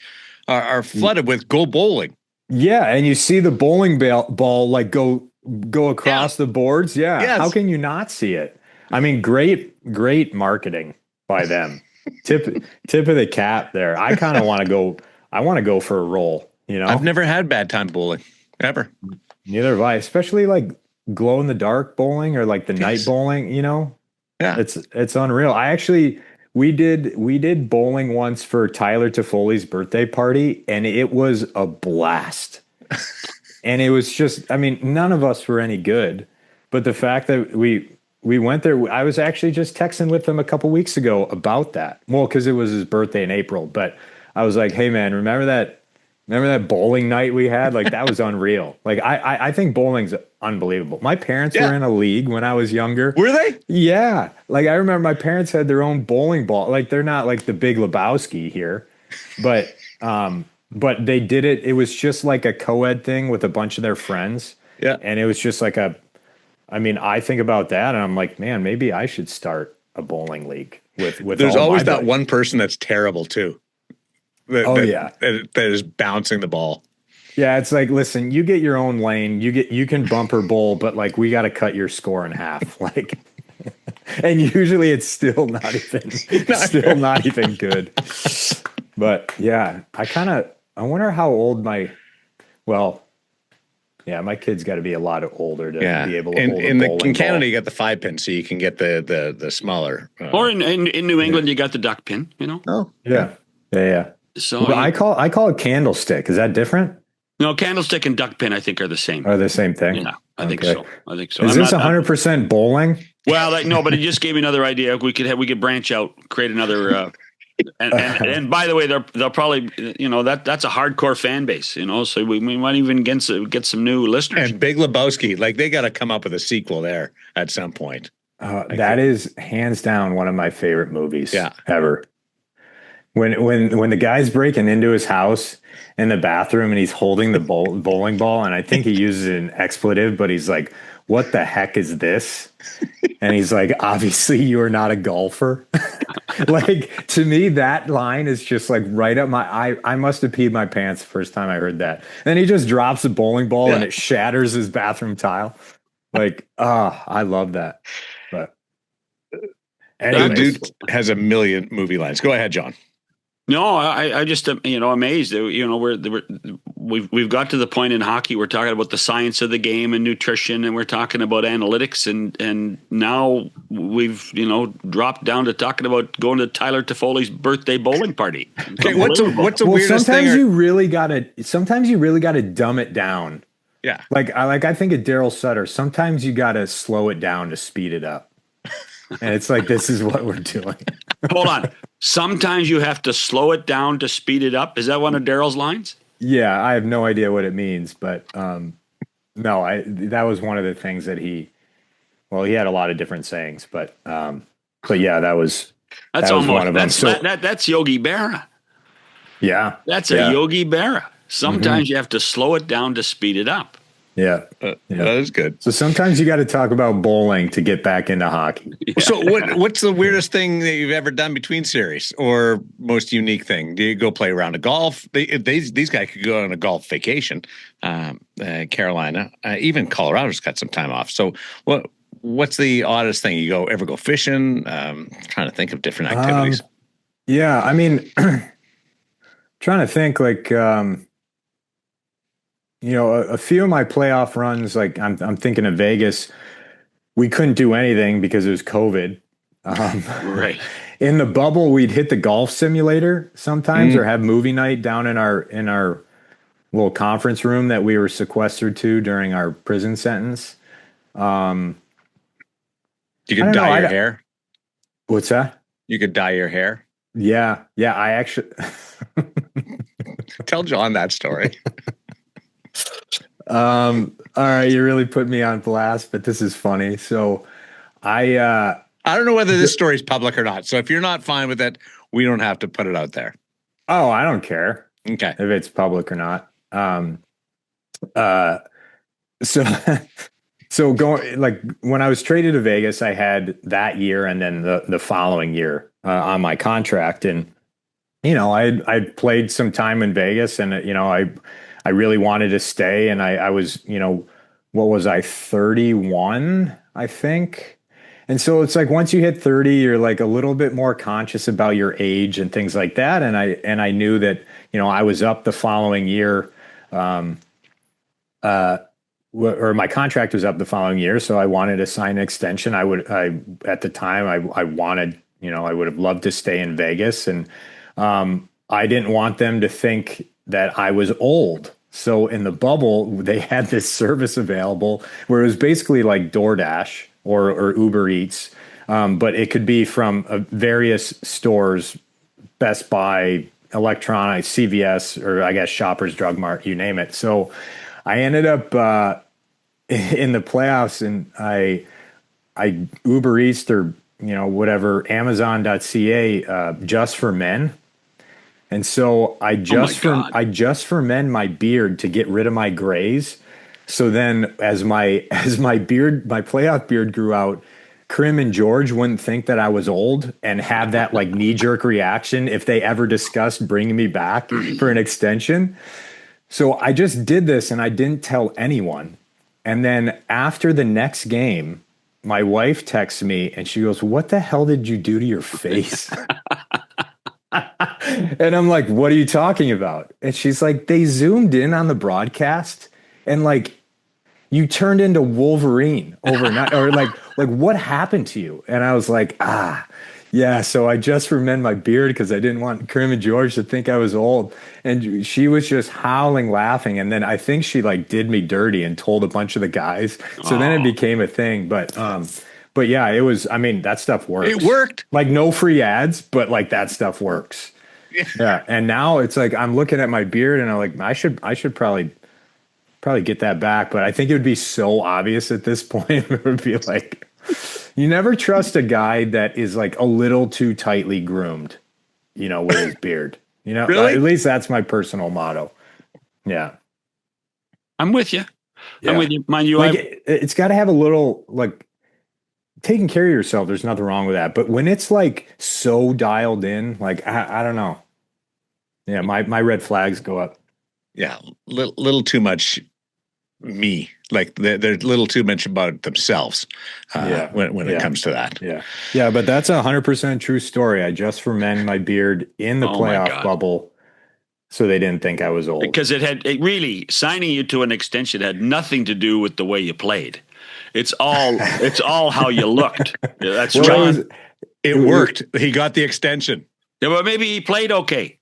are flooded with go bowling. Yeah, and you see the bowling ball like go across the boards. Yeah, yes. How can you not see it? Great marketing by them. Tip of the cap there. I kind of want to go. I want to go for a roll. I've never had bad time bowling ever. Neither have I. Especially like glow in the dark bowling or like the night bowling. Yeah, it's unreal. We did bowling once for Tyler Toffoli's birthday party, and it was a blast. And it was just, none of us were any good, but the fact that we went there, I was actually just texting with him a couple weeks ago about that. Well, because it was his birthday in April, but I was like, hey man, remember that bowling night we had? Like that was unreal. Like I think bowling's unbelievable. My parents were in a league when I was younger. Were they? Yeah. Like I remember my parents had their own bowling ball. Like they're not like the Big Lebowski here, but they did it. It was just like a co-ed thing with a bunch of their friends. Yeah. And it was just like I think about that and I'm like, man, maybe I should start a bowling league with There's always that one person that's terrible too. That is bouncing the ball. Yeah, it's like, listen, you get your own lane. You can bumper bowl, but like we got to cut your score in half. Like, and usually it's still not even good. But yeah, I wonder how old my kid's got to be a lot older to be able to hold a bowling in Canada, ball. you got the 5 pin, so you can get the smaller. Or in New England, you got the duck pin. Oh, yeah. So Well, I call it candlestick. Is that different? no, candlestick and duck pin, I think, are the same. Are the same thing? Yeah, I think Okay. so. Is this 100% bowling? Well, no, but it just gave me another idea. We could branch out, create another. And by the way, they'll probably that's a hardcore fan base, so we might even get some new listeners. And Big Lebowski, like they got to come up with a sequel there at some point. That is hands down one of my favorite movies ever. When the guy's breaking into his house in the bathroom and he's holding the bowling ball, and I think he uses an expletive, but he's like, "What the heck is this?" And he's like, "Obviously, you are not a golfer." Like, to me, that line is just like right up my. I must have peed my pants the first time I heard that. And then he just drops the bowling ball and it shatters his bathroom tile. Like, I love that. But That dude has a million movie lines. Go ahead, John. No, I just amazed. We've got to the point in hockey. We're talking about the science of the game and nutrition, and we're talking about analytics, and now we've dropped down to talking about going to Tyler Toffoli's birthday bowling party. Okay, what's the weirdest thing? Sometimes you really gotta dumb it down. Yeah, like I think of Daryl Sutter. Sometimes you gotta slow it down to speed it up, and it's like this is what we're doing. Hold on. Sometimes you have to slow it down to speed it up. Is that one of Daryl's lines? Yeah, I have no idea what it means, but no, that was one of the things that he had a lot of different sayings, but yeah, that was one of them. That's Yogi Berra. Yeah, that's a Yogi Berra. Sometimes you have to slow it down to speed it up. Yeah, that is good. So sometimes you got to talk about bowling to get back into hockey. Yeah. So what's the weirdest thing that you've ever done between series, or most unique thing? Do you go play a round of golf? These guys could go on a golf vacation. Carolina, even Colorado's got some time off. So what's the oddest thing? You ever go fishing? Trying to think of different activities. Yeah, I mean, trying to think like. A few of my playoff runs, like I'm thinking of Vegas, we couldn't do anything because it was COVID. Right. In the bubble, we'd hit the golf simulator sometimes or have movie night down in our little conference room that we were sequestered to during our prison sentence. You could dye your hair. What's that? You could dye your hair. Yeah. I actually tell John that story. All right, you really put me on blast, but this is funny. So I don't know whether this story is public or not. So if you're not fine with it, we don't have to put it out there. Oh, I don't care. Okay. If it's public or not. So going, like, when I was traded to Vegas, I had that year and then the following year on my contract. And, I'd played some time in Vegas, and, I really wanted to stay, and I was, what was I, 31, I think. And so it's like once you hit 30, you're like a little bit more conscious about your age and things like that. And I knew that, I was up the following year, or my contract was up the following year. So I wanted to sign an extension. At the time I wanted, I would have loved to stay in Vegas, and I didn't want them to think that I was old. So in the bubble, they had this service available where it was basically like DoorDash or Uber Eats, but it could be from various stores, Best Buy, electronics, CVS, or I guess Shoppers Drug Mart, you name it. So I ended up in the playoffs, and I Uber Eats or whatever, Amazon.ca just for men. And so I just for men my beard to get rid of my grays. So then as my playoff beard grew out, Krim and George wouldn't think that I was old and have that like knee jerk reaction if they ever discussed bringing me back for an extension. So I just did this and I didn't tell anyone. And then after the next game, my wife texts me and she goes, "What the hell did you do to your face?" And I'm like, "What are you talking about?" And she's like, "They zoomed in on the broadcast and like you turned into Wolverine overnight." Or like what happened to you? And I was like, yeah, so I just remended my beard because I didn't want Krim and George to think I was old. And she was just howling, laughing. And then I think she like did me dirty and told a bunch of the guys. So then it became a thing. But yeah, it was, I mean, that stuff works. It worked. Like no free ads, but like that stuff works. Yeah. And now it's like, I'm looking at my beard and I'm like, I should probably get that back. But I think it would be so obvious at this point. It would be like, you never trust a guy that is like a little too tightly groomed, with his beard. Really? At least that's my personal motto. Yeah. I'm with you. Yeah. I'm with you. Mind you, like it's got to have a little like taking care of yourself. There's nothing wrong with that. But when it's like so dialed in, like, I don't know. Yeah. My red flags go up. Yeah. Little too much me. Like they're a little too much about themselves when it comes to that. Yeah. Yeah. But that's 100% true story. I just fermented my beard in the playoff bubble so they didn't think I was old. Because it really, signing you to an extension had nothing to do with the way you played. It's all how you looked. Yeah, that's John. It worked. He got the extension. Yeah, but maybe he played okay.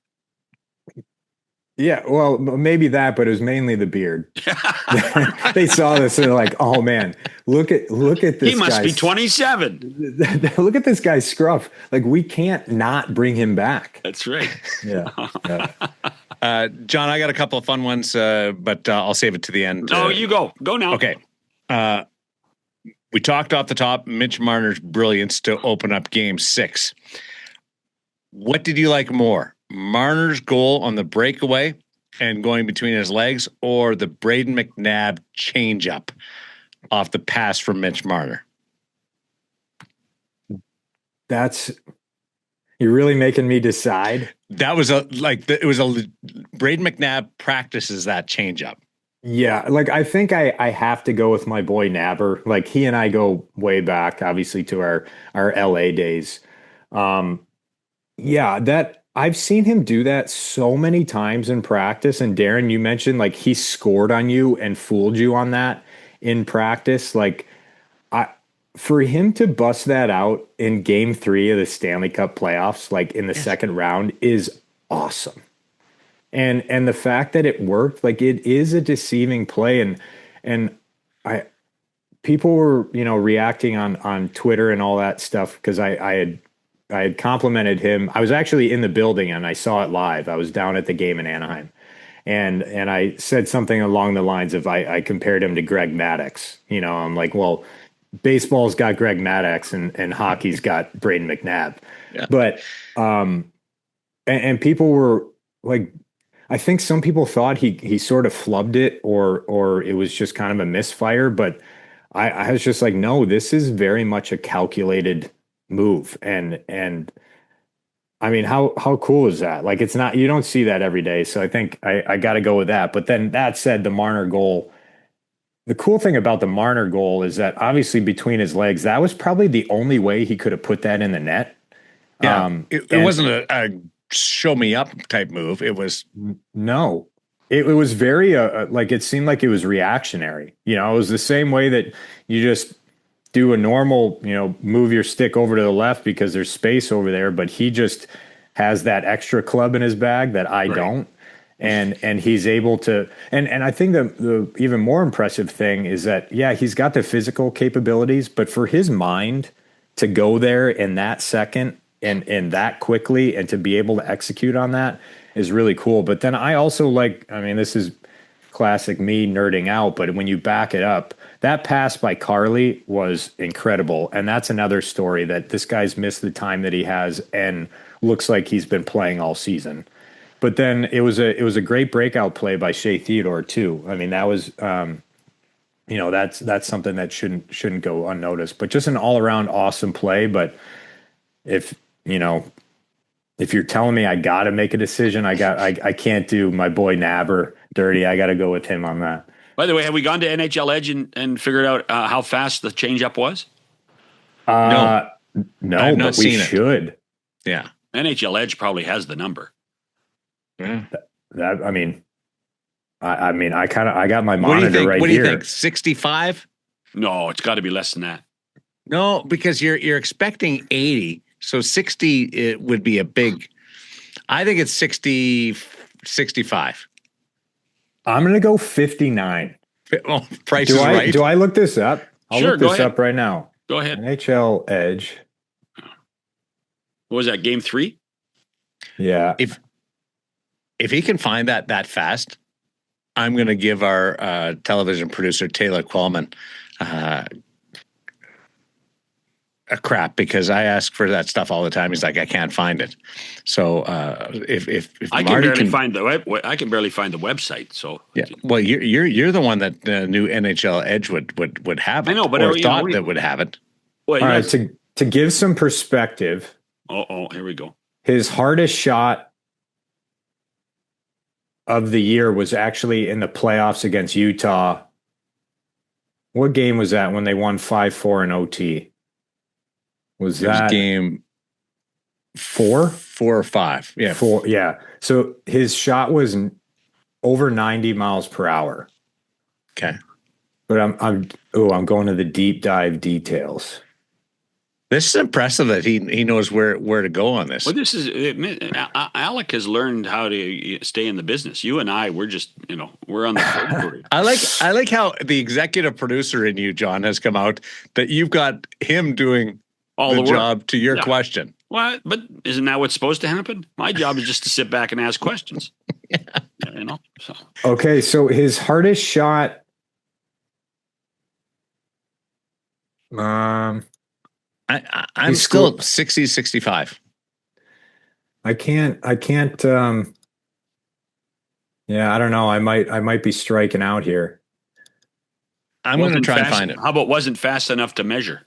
Yeah, well, maybe that, but it was mainly the beard. They saw this and they're like, "Oh man, look at this. He must be 27. Look at this guy's scruff. Like we can't not bring him back." That's right. Yeah. John, I got a couple of fun ones, but I'll save it to the end. No, you go. Go now. Okay. We talked off the top Mitch Marner's brilliance to open up Game 6. What did you like more? Marner's goal on the breakaway and going between his legs, or the Braden McNabb changeup off the pass from Mitch Marner? You're really making me decide. That was Braden McNabb practices that changeup. Yeah, like I think I have to go with my boy Nabber. Like he and I go way back, obviously, to our LA days. That I've seen him do that so many times in practice. And Daren, you mentioned like he scored on you and fooled you on that in practice. Like for him to bust that out in Game 3 of the Stanley Cup playoffs, like in the second round, is awesome. And the fact that it worked, like it is a deceiving play. And people were, reacting on Twitter and all that stuff because I had complimented him. I was actually in the building and I saw it live. I was down at the game in Anaheim. And I said something along the lines of I compared him to Greg Maddux. I'm like, well, baseball's got Greg Maddux and hockey's got Braden McNabb. Yeah. But and people were like, I think some people thought he sort of flubbed it or it was just kind of a misfire. But I was just like, no, this is very much a calculated move. And I mean, how cool is that? Like, it's not, you don't see that every day. So I think I got to go with that. But then that said, the Marner goal, the cool thing about the Marner goal is that obviously between his legs, that was probably the only way he could have put that in the net. Yeah. It wasn't a show me up type move. It was no, it was very like, it seemed like it was reactionary. It was the same way that you just do a normal, move your stick over to the left because there's space over there, but he just has that extra club in his bag that I don't. And he's able to, and I think the even more impressive thing is that, yeah, he's got the physical capabilities, but for his mind to go there in that second and that quickly and to be able to execute on that is really cool. But then I also this is classic me nerding out, but when you back it up, that pass by Carly was incredible. And that's another story that this guy's missed the time that he has and looks like he's been playing all season. But then it was a great breakout play by Shea Theodore too. I mean, that was, that's something that shouldn't go unnoticed, but just an all around awesome play. But if you're telling me I got to make a decision, I can't do my boy Nabber Dirty. I got to go with him on that. By the way, have we gone to NHL Edge and figured out how fast the changeup was? No, I've not but we seen it. should. Yeah. NHL Edge probably has the number. Yeah. That I mean, I got my What do you monitor think? right What do you here. think? 65? No, it's got to be less than that. No, because you're expecting 80. So 60 it would be a big. I think it's 65. I'm going to go 59. Oh, Price is right. Do I look this up? I'll Sure, look go this ahead. up right now. Go ahead. NHL Edge. What was that, game 3? Yeah. If he can find that fast, I'm going to give our television producer Taylor Qualman a crap, because I ask for that stuff all the time. He's like, I can't find it. So if I can Marty barely find the I can barely find the website. So yeah, well, you're the one that new NHL Edge would have it. I know, but or you thought know, that would have it. Well, All right. To give some perspective, here we go. his hardest shot of the year was actually in the playoffs against Utah. What game was that when they won 5-4 in OT? Was It that was game 4? 4 or 5? Yeah, 4. Yeah. So his shot was over 90 miles per hour. Okay. But I'm going to the deep dive details. Well, This is impressive that he knows where to go on this. Well, this is Alec has learned how to stay in the business. You and I, we're just we're on the periphery. I like how the executive producer in you, John, has come out, that you've got him doing All the the work. job to your Yeah. question. What? But isn't that what's supposed to happen? My job is just to sit back and ask questions. So Okay, so his hardest shot. I'm He's still scored- 60, 65. I can't. Yeah, I don't know. I might be striking out here. I'm going to Wasn't try and fast- find it. How about wasn't fast enough to measure?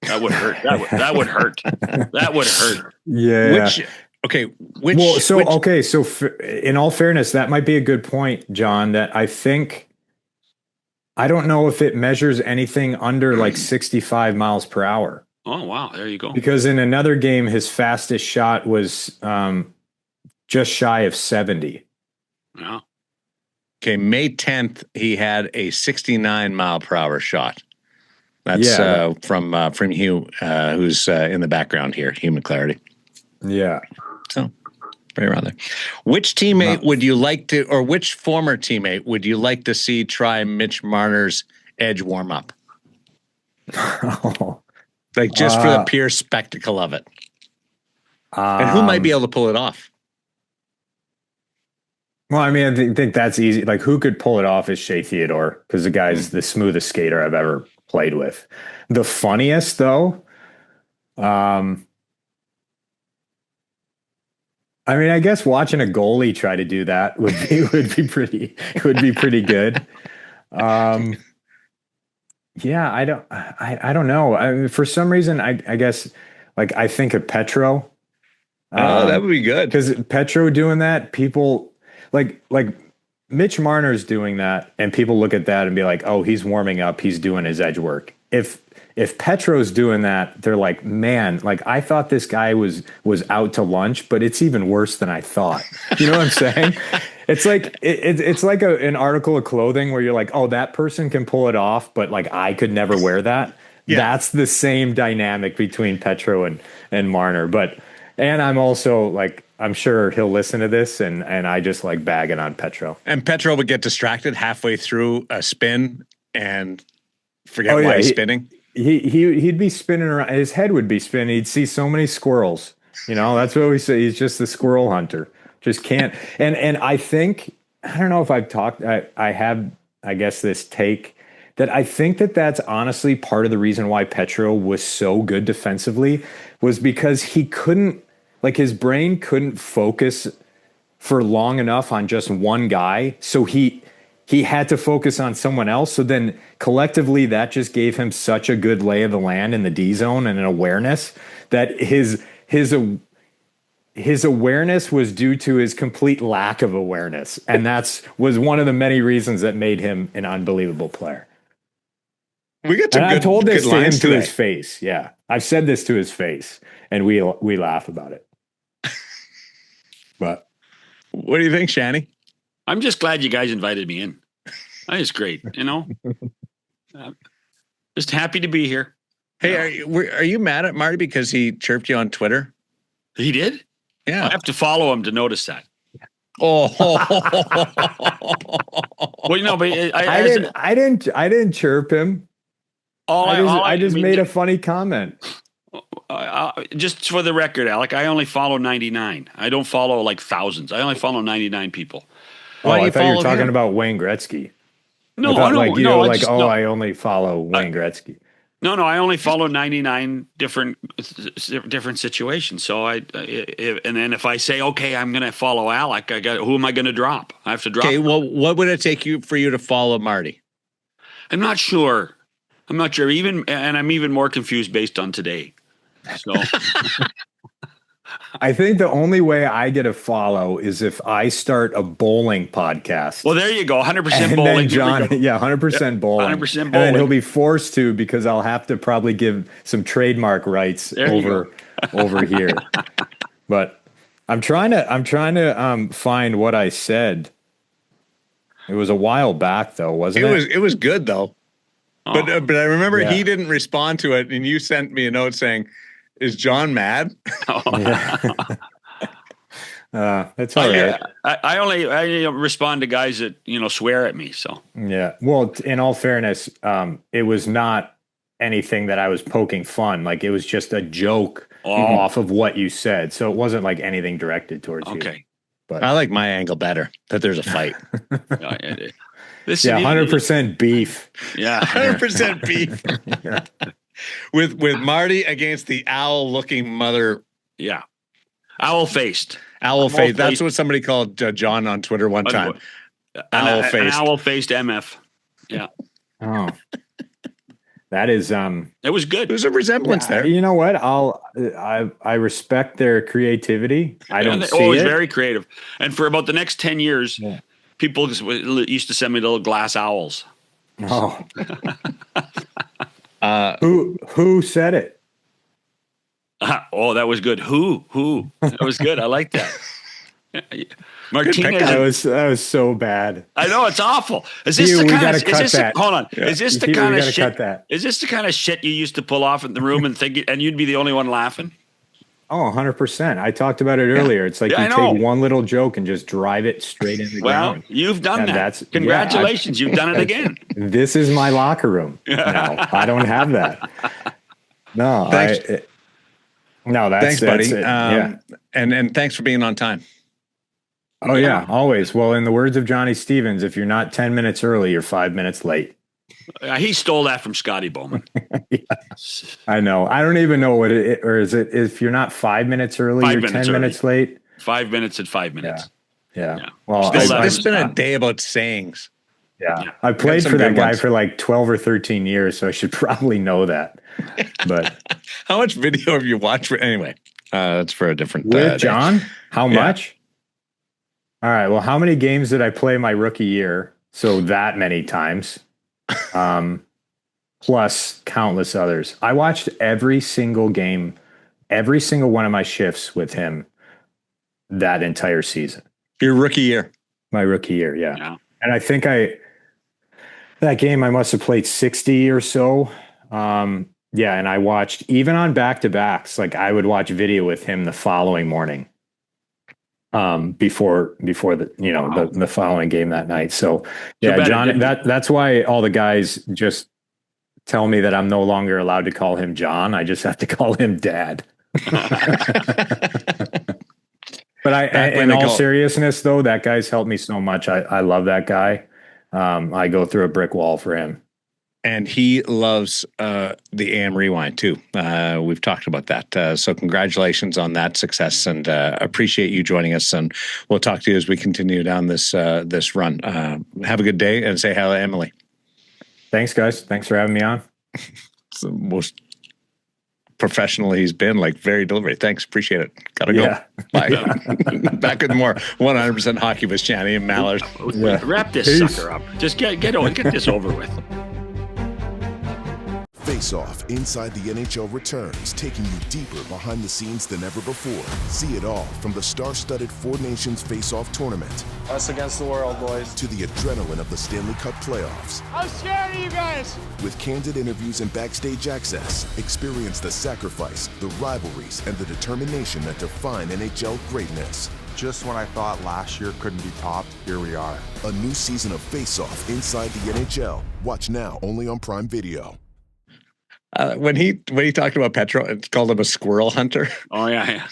That would hurt. That would hurt. That would hurt. Yeah. In all fairness, that might be a good point, John. That I don't know if it measures anything under like 65 miles per hour. Oh wow, there you go. Because in another game, his fastest shot was just shy of 70. Yeah. Okay, May 10th, he had a 69 mile per hour shot. That's from Hugh, who's in the background here, Hugh McClarity. Yeah. So, right around there. Which teammate would you like to, or which former teammate would you like to see try Mitch Marner's edge warm up? Like just for the pure spectacle of it. And who might be able to pull it off? Well, I mean, I think that's easy. Like, who could pull it off is Shea Theodore, because the guy's the smoothest skater I've ever played with. The funniest, though, I mean, I guess watching a goalie try to do that would be pretty good. Yeah, I don't know. I mean, for some reason, I guess, like, I think of Petro. That would be good. Because Petro doing that, people like Mitch Marner's doing that, and people look at that and be like, "Oh, he's warming up. He's doing his edge work." If Petro's doing that, they're like, "Man, like I thought this guy was out to lunch, but it's even worse than I thought." You know what I'm saying? It's like it's like an article of clothing where you're like, "Oh, that person can pull it off, but like I could never wear that." Yeah. That's the same dynamic between Petro and Marner, and I'm also like, I'm sure he'll listen to this, and I just like bagging on Petro. And Petro would get distracted halfway through a spin and forget why he's spinning. He'd be spinning around. His head would be spinning. He'd see so many squirrels. You know, that's what we say. He's just the squirrel hunter. Just can't. And I think, I don't know if I've talked. I have, I guess, this take that I think that's honestly part of the reason why Petro was so good defensively, was because he couldn't, like, his brain couldn't focus for long enough on just one guy. So he had to focus on someone else. So then collectively that just gave him such a good lay of the land in the D zone and an awareness that his his awareness was due to his complete lack of awareness. And was one of the many reasons that made him an unbelievable player. We got I've told this to him to today. his face. Yeah. I've said this to his face, and we laugh about it. But what do you think, Shanny? I'm just glad you guys invited me in. That is great. Just happy to be here. Hey, are you mad at Marty because he chirped you on Twitter? He did? Yeah. I have to follow him to notice that. Oh, Well, but I didn't chirp him. I just made a funny comment. Just for the record, Alec, I only follow 99. I don't follow like thousands. I only follow 99 people. I thought you were talking about Wayne Gretzky. No, I only follow Wayne Gretzky. No, I only follow 99 different situations. So and then if I say, okay, I'm going to follow Alec, who am I going to drop? I have to drop. Okay, well, what would it take for you to follow Marty? I'm not sure. And I'm even more confused based on today. So I think the only way I get a follow is if I start a bowling podcast. Well, there you go. 100% and bowling. Then John, 100% bowling. 100% bowling. And then he'll be forced to because I'll have to probably give some trademark rights over here. But I'm trying to find what I said. It was a while back though, wasn't it? It was good though. But I remember he didn't respond to it, and you sent me a note saying, "Is John mad?" That's all right. I only respond to guys that swear at me. So yeah. Well, in all fairness, it was not anything that I was poking fun. Like it was just a joke off of what you said. So it wasn't like anything directed towards you. Okay. But I like my angle better. That there's a fight. 100% beef. Yeah, 100% beef. With Marty against the owl-looking mother. Yeah, owl-faced. Owl-faced. That's what somebody called John on Twitter one time. Owl-faced. An owl-faced MF. Yeah. Oh. That is it was good. There's a resemblance there. You know what? I respect their creativity. I don't see always it. Very creative. And for about the next 10 years, people just used to send me little glass owls. Oh. Who said it? That was good. Who? That was good. I like that. Martinez. That was so bad. I know it's awful. Is this the kind of? Hold on. Yeah. Is this the kind of shit? Is this the kind of shit you used to pull off in the room and think, and you'd be the only one laughing? Oh, 100%. I talked about it earlier. It's like you take one little joke and just drive it straight into the ground. Well, you've done that. Congratulations. You've done it again. This is my locker room. No, I don't have that. No, thanks. Thanks, buddy. And thanks for being on time. Oh, yeah, always. Well, in the words of Johnny Stevens, if you're not 10 minutes early, you're 5 minutes late. He stole that from Scotty Bowman. Yeah, I know. I don't even know what or is it if you're not 5 minutes early, you're 10 minutes late? 5 minutes and 5 minutes. Yeah. Well, this has been a day about sayings. Yeah. I played for that guy for like 12 or 13 years, so I should probably know that. But how much video have you watched? Anyway, that's for a different with John. How much? All right. Well, how many games did I play my rookie year? So that many times, plus countless others. I watched every single game, every single one of my shifts with him that entire season. Your rookie year. My rookie year, yeah. And I think that game I must have played 60 or so. And I watched, even on back-to-backs, like I would watch video with him the following morning. Before the following game that night. So John, that's why all the guys just tell me that I'm no longer allowed to call him John. I just have to call him Dad. But in all seriousness though, that guy's helped me so much. I love that guy. I go through a brick wall for him. And he loves the AM Rewind too. We've talked about that. So congratulations on that success, and appreciate you joining us. And we'll talk to you as we continue down this run. Have a good day, and say hello to Emily. Thanks, guys. Thanks for having me on. It's the most professional he's been, like very deliberate. Thanks. Appreciate it. Gotta go. Bye. Back with more 100% Hockey with Shannon and Millard. Wrap this sucker up. Just get this over with. Face Off Inside the NHL returns, taking you deeper behind the scenes than ever before. See it all from the star-studded Four Nations Face Off tournament Us against the world, boys. to the adrenaline of the Stanley Cup Playoffs. I'm scared of you guys. With candid interviews and backstage access, experience the sacrifice, the rivalries, and the determination that define NHL greatness. Just when I thought last year couldn't be topped, here we are. A new season of Face Off Inside the NHL. Watch now only on Prime Video. When he talked about Petro, it's called him a squirrel hunter. Oh yeah.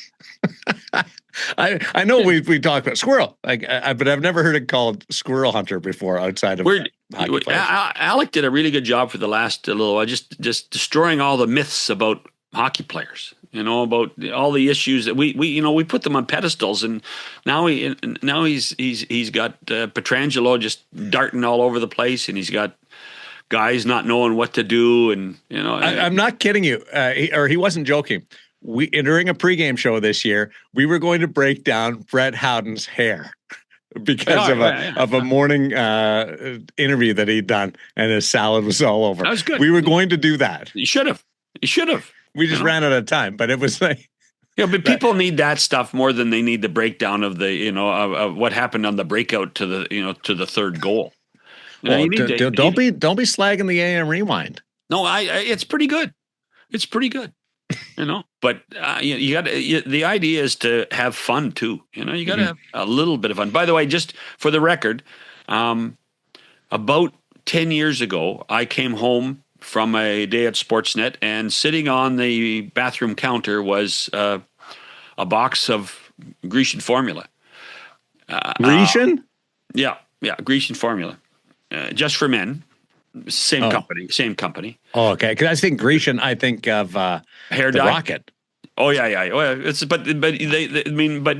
I know we talked about squirrel, but I've never heard it called squirrel hunter before outside of hockey players. Alec did a really good job for the last little while, just destroying all the myths about hockey players. About all the issues that we put them on pedestals, and now he's got Pietrangelo just darting all over the place, and he's got guys not knowing what to do, and I'm not kidding you, he wasn't joking. During a pregame show this year, we were going to break down Brett Howden's hair because of a morning interview that he'd done, and his salad was all over. That was good. We were going to do that. You should have. We just ran out of time, but it was like. But people need that stuff more than they need the breakdown of the of what happened on the breakout to the third goal. Well, don't be slagging the AM rewind. No, it's pretty good. It's pretty good, But you got the idea is to have fun too. You got to have a little bit of fun. By the way, just for the record, about 10 years ago, I came home from a day at Sportsnet, and sitting on the bathroom counter was a box of Grecian formula. Grecian? Yeah, Grecian formula. Just for men, same company. Oh, okay. Because I think Grecian, I think of hair the dye. Rocket. Oh yeah. Well, but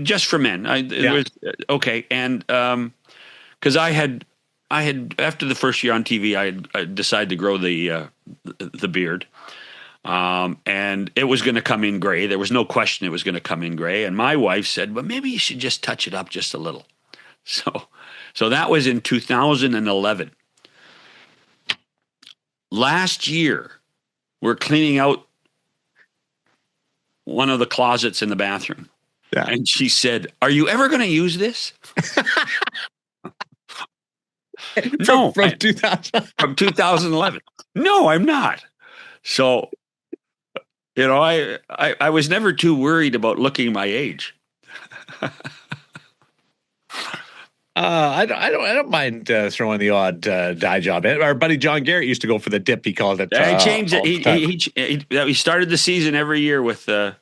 just for men. It was okay, and because I had after the first year on TV, I decided to grow the beard, and it was going to come in gray. There was no question it was going to come in gray, and my wife said, "Well, maybe you should just touch it up just a little." So that was in 2011. Last year, we're cleaning out one of the closets in the bathroom. Yeah. And she said, "Are you ever going to use this?" From 2011. No, I'm not. So, I was never too worried about looking my age. I don't mind throwing the odd dye job. Our buddy John Garrett used to go for the dip. He called it. He changed it. He started the season every year with the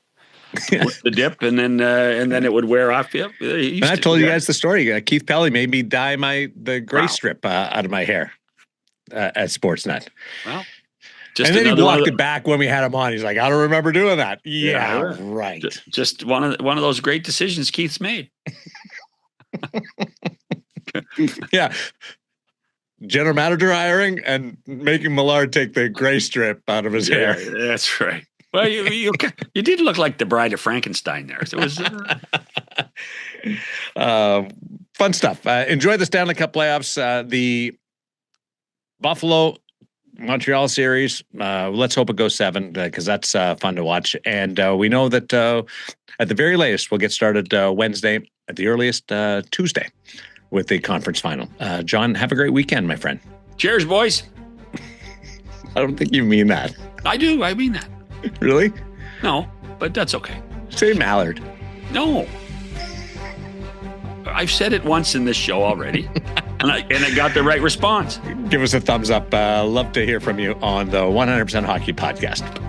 dip, and then it would wear off. Yep. And I've told you guys the story. Keith Pelly made me dye the gray strip out of my hair at Sportsnet. Well, and then he walked it back when we had him on. He's like, "I don't remember doing that." Yeah, right. Just one of those great decisions Keith's made. Yeah. General manager hiring and making Millard take the gray strip out of his hair. That's right. Well, you did look like the Bride of Frankenstein there. So it was fun stuff. Enjoy the Stanley Cup playoffs. The Buffalo Montreal series. Let's hope it goes 7 because that's fun to watch. And we know that at the very latest, we'll get started Wednesday, at the earliest Tuesday with the conference final. John, have a great weekend, my friend. Cheers, boys. I don't think you mean that. I do. I mean that. Really? No, but that's okay. Say Mallard. No. I've said it once in this show already, and I got the right response. Give us a thumbs up. Love to hear from you on the 100% Hockey Podcast.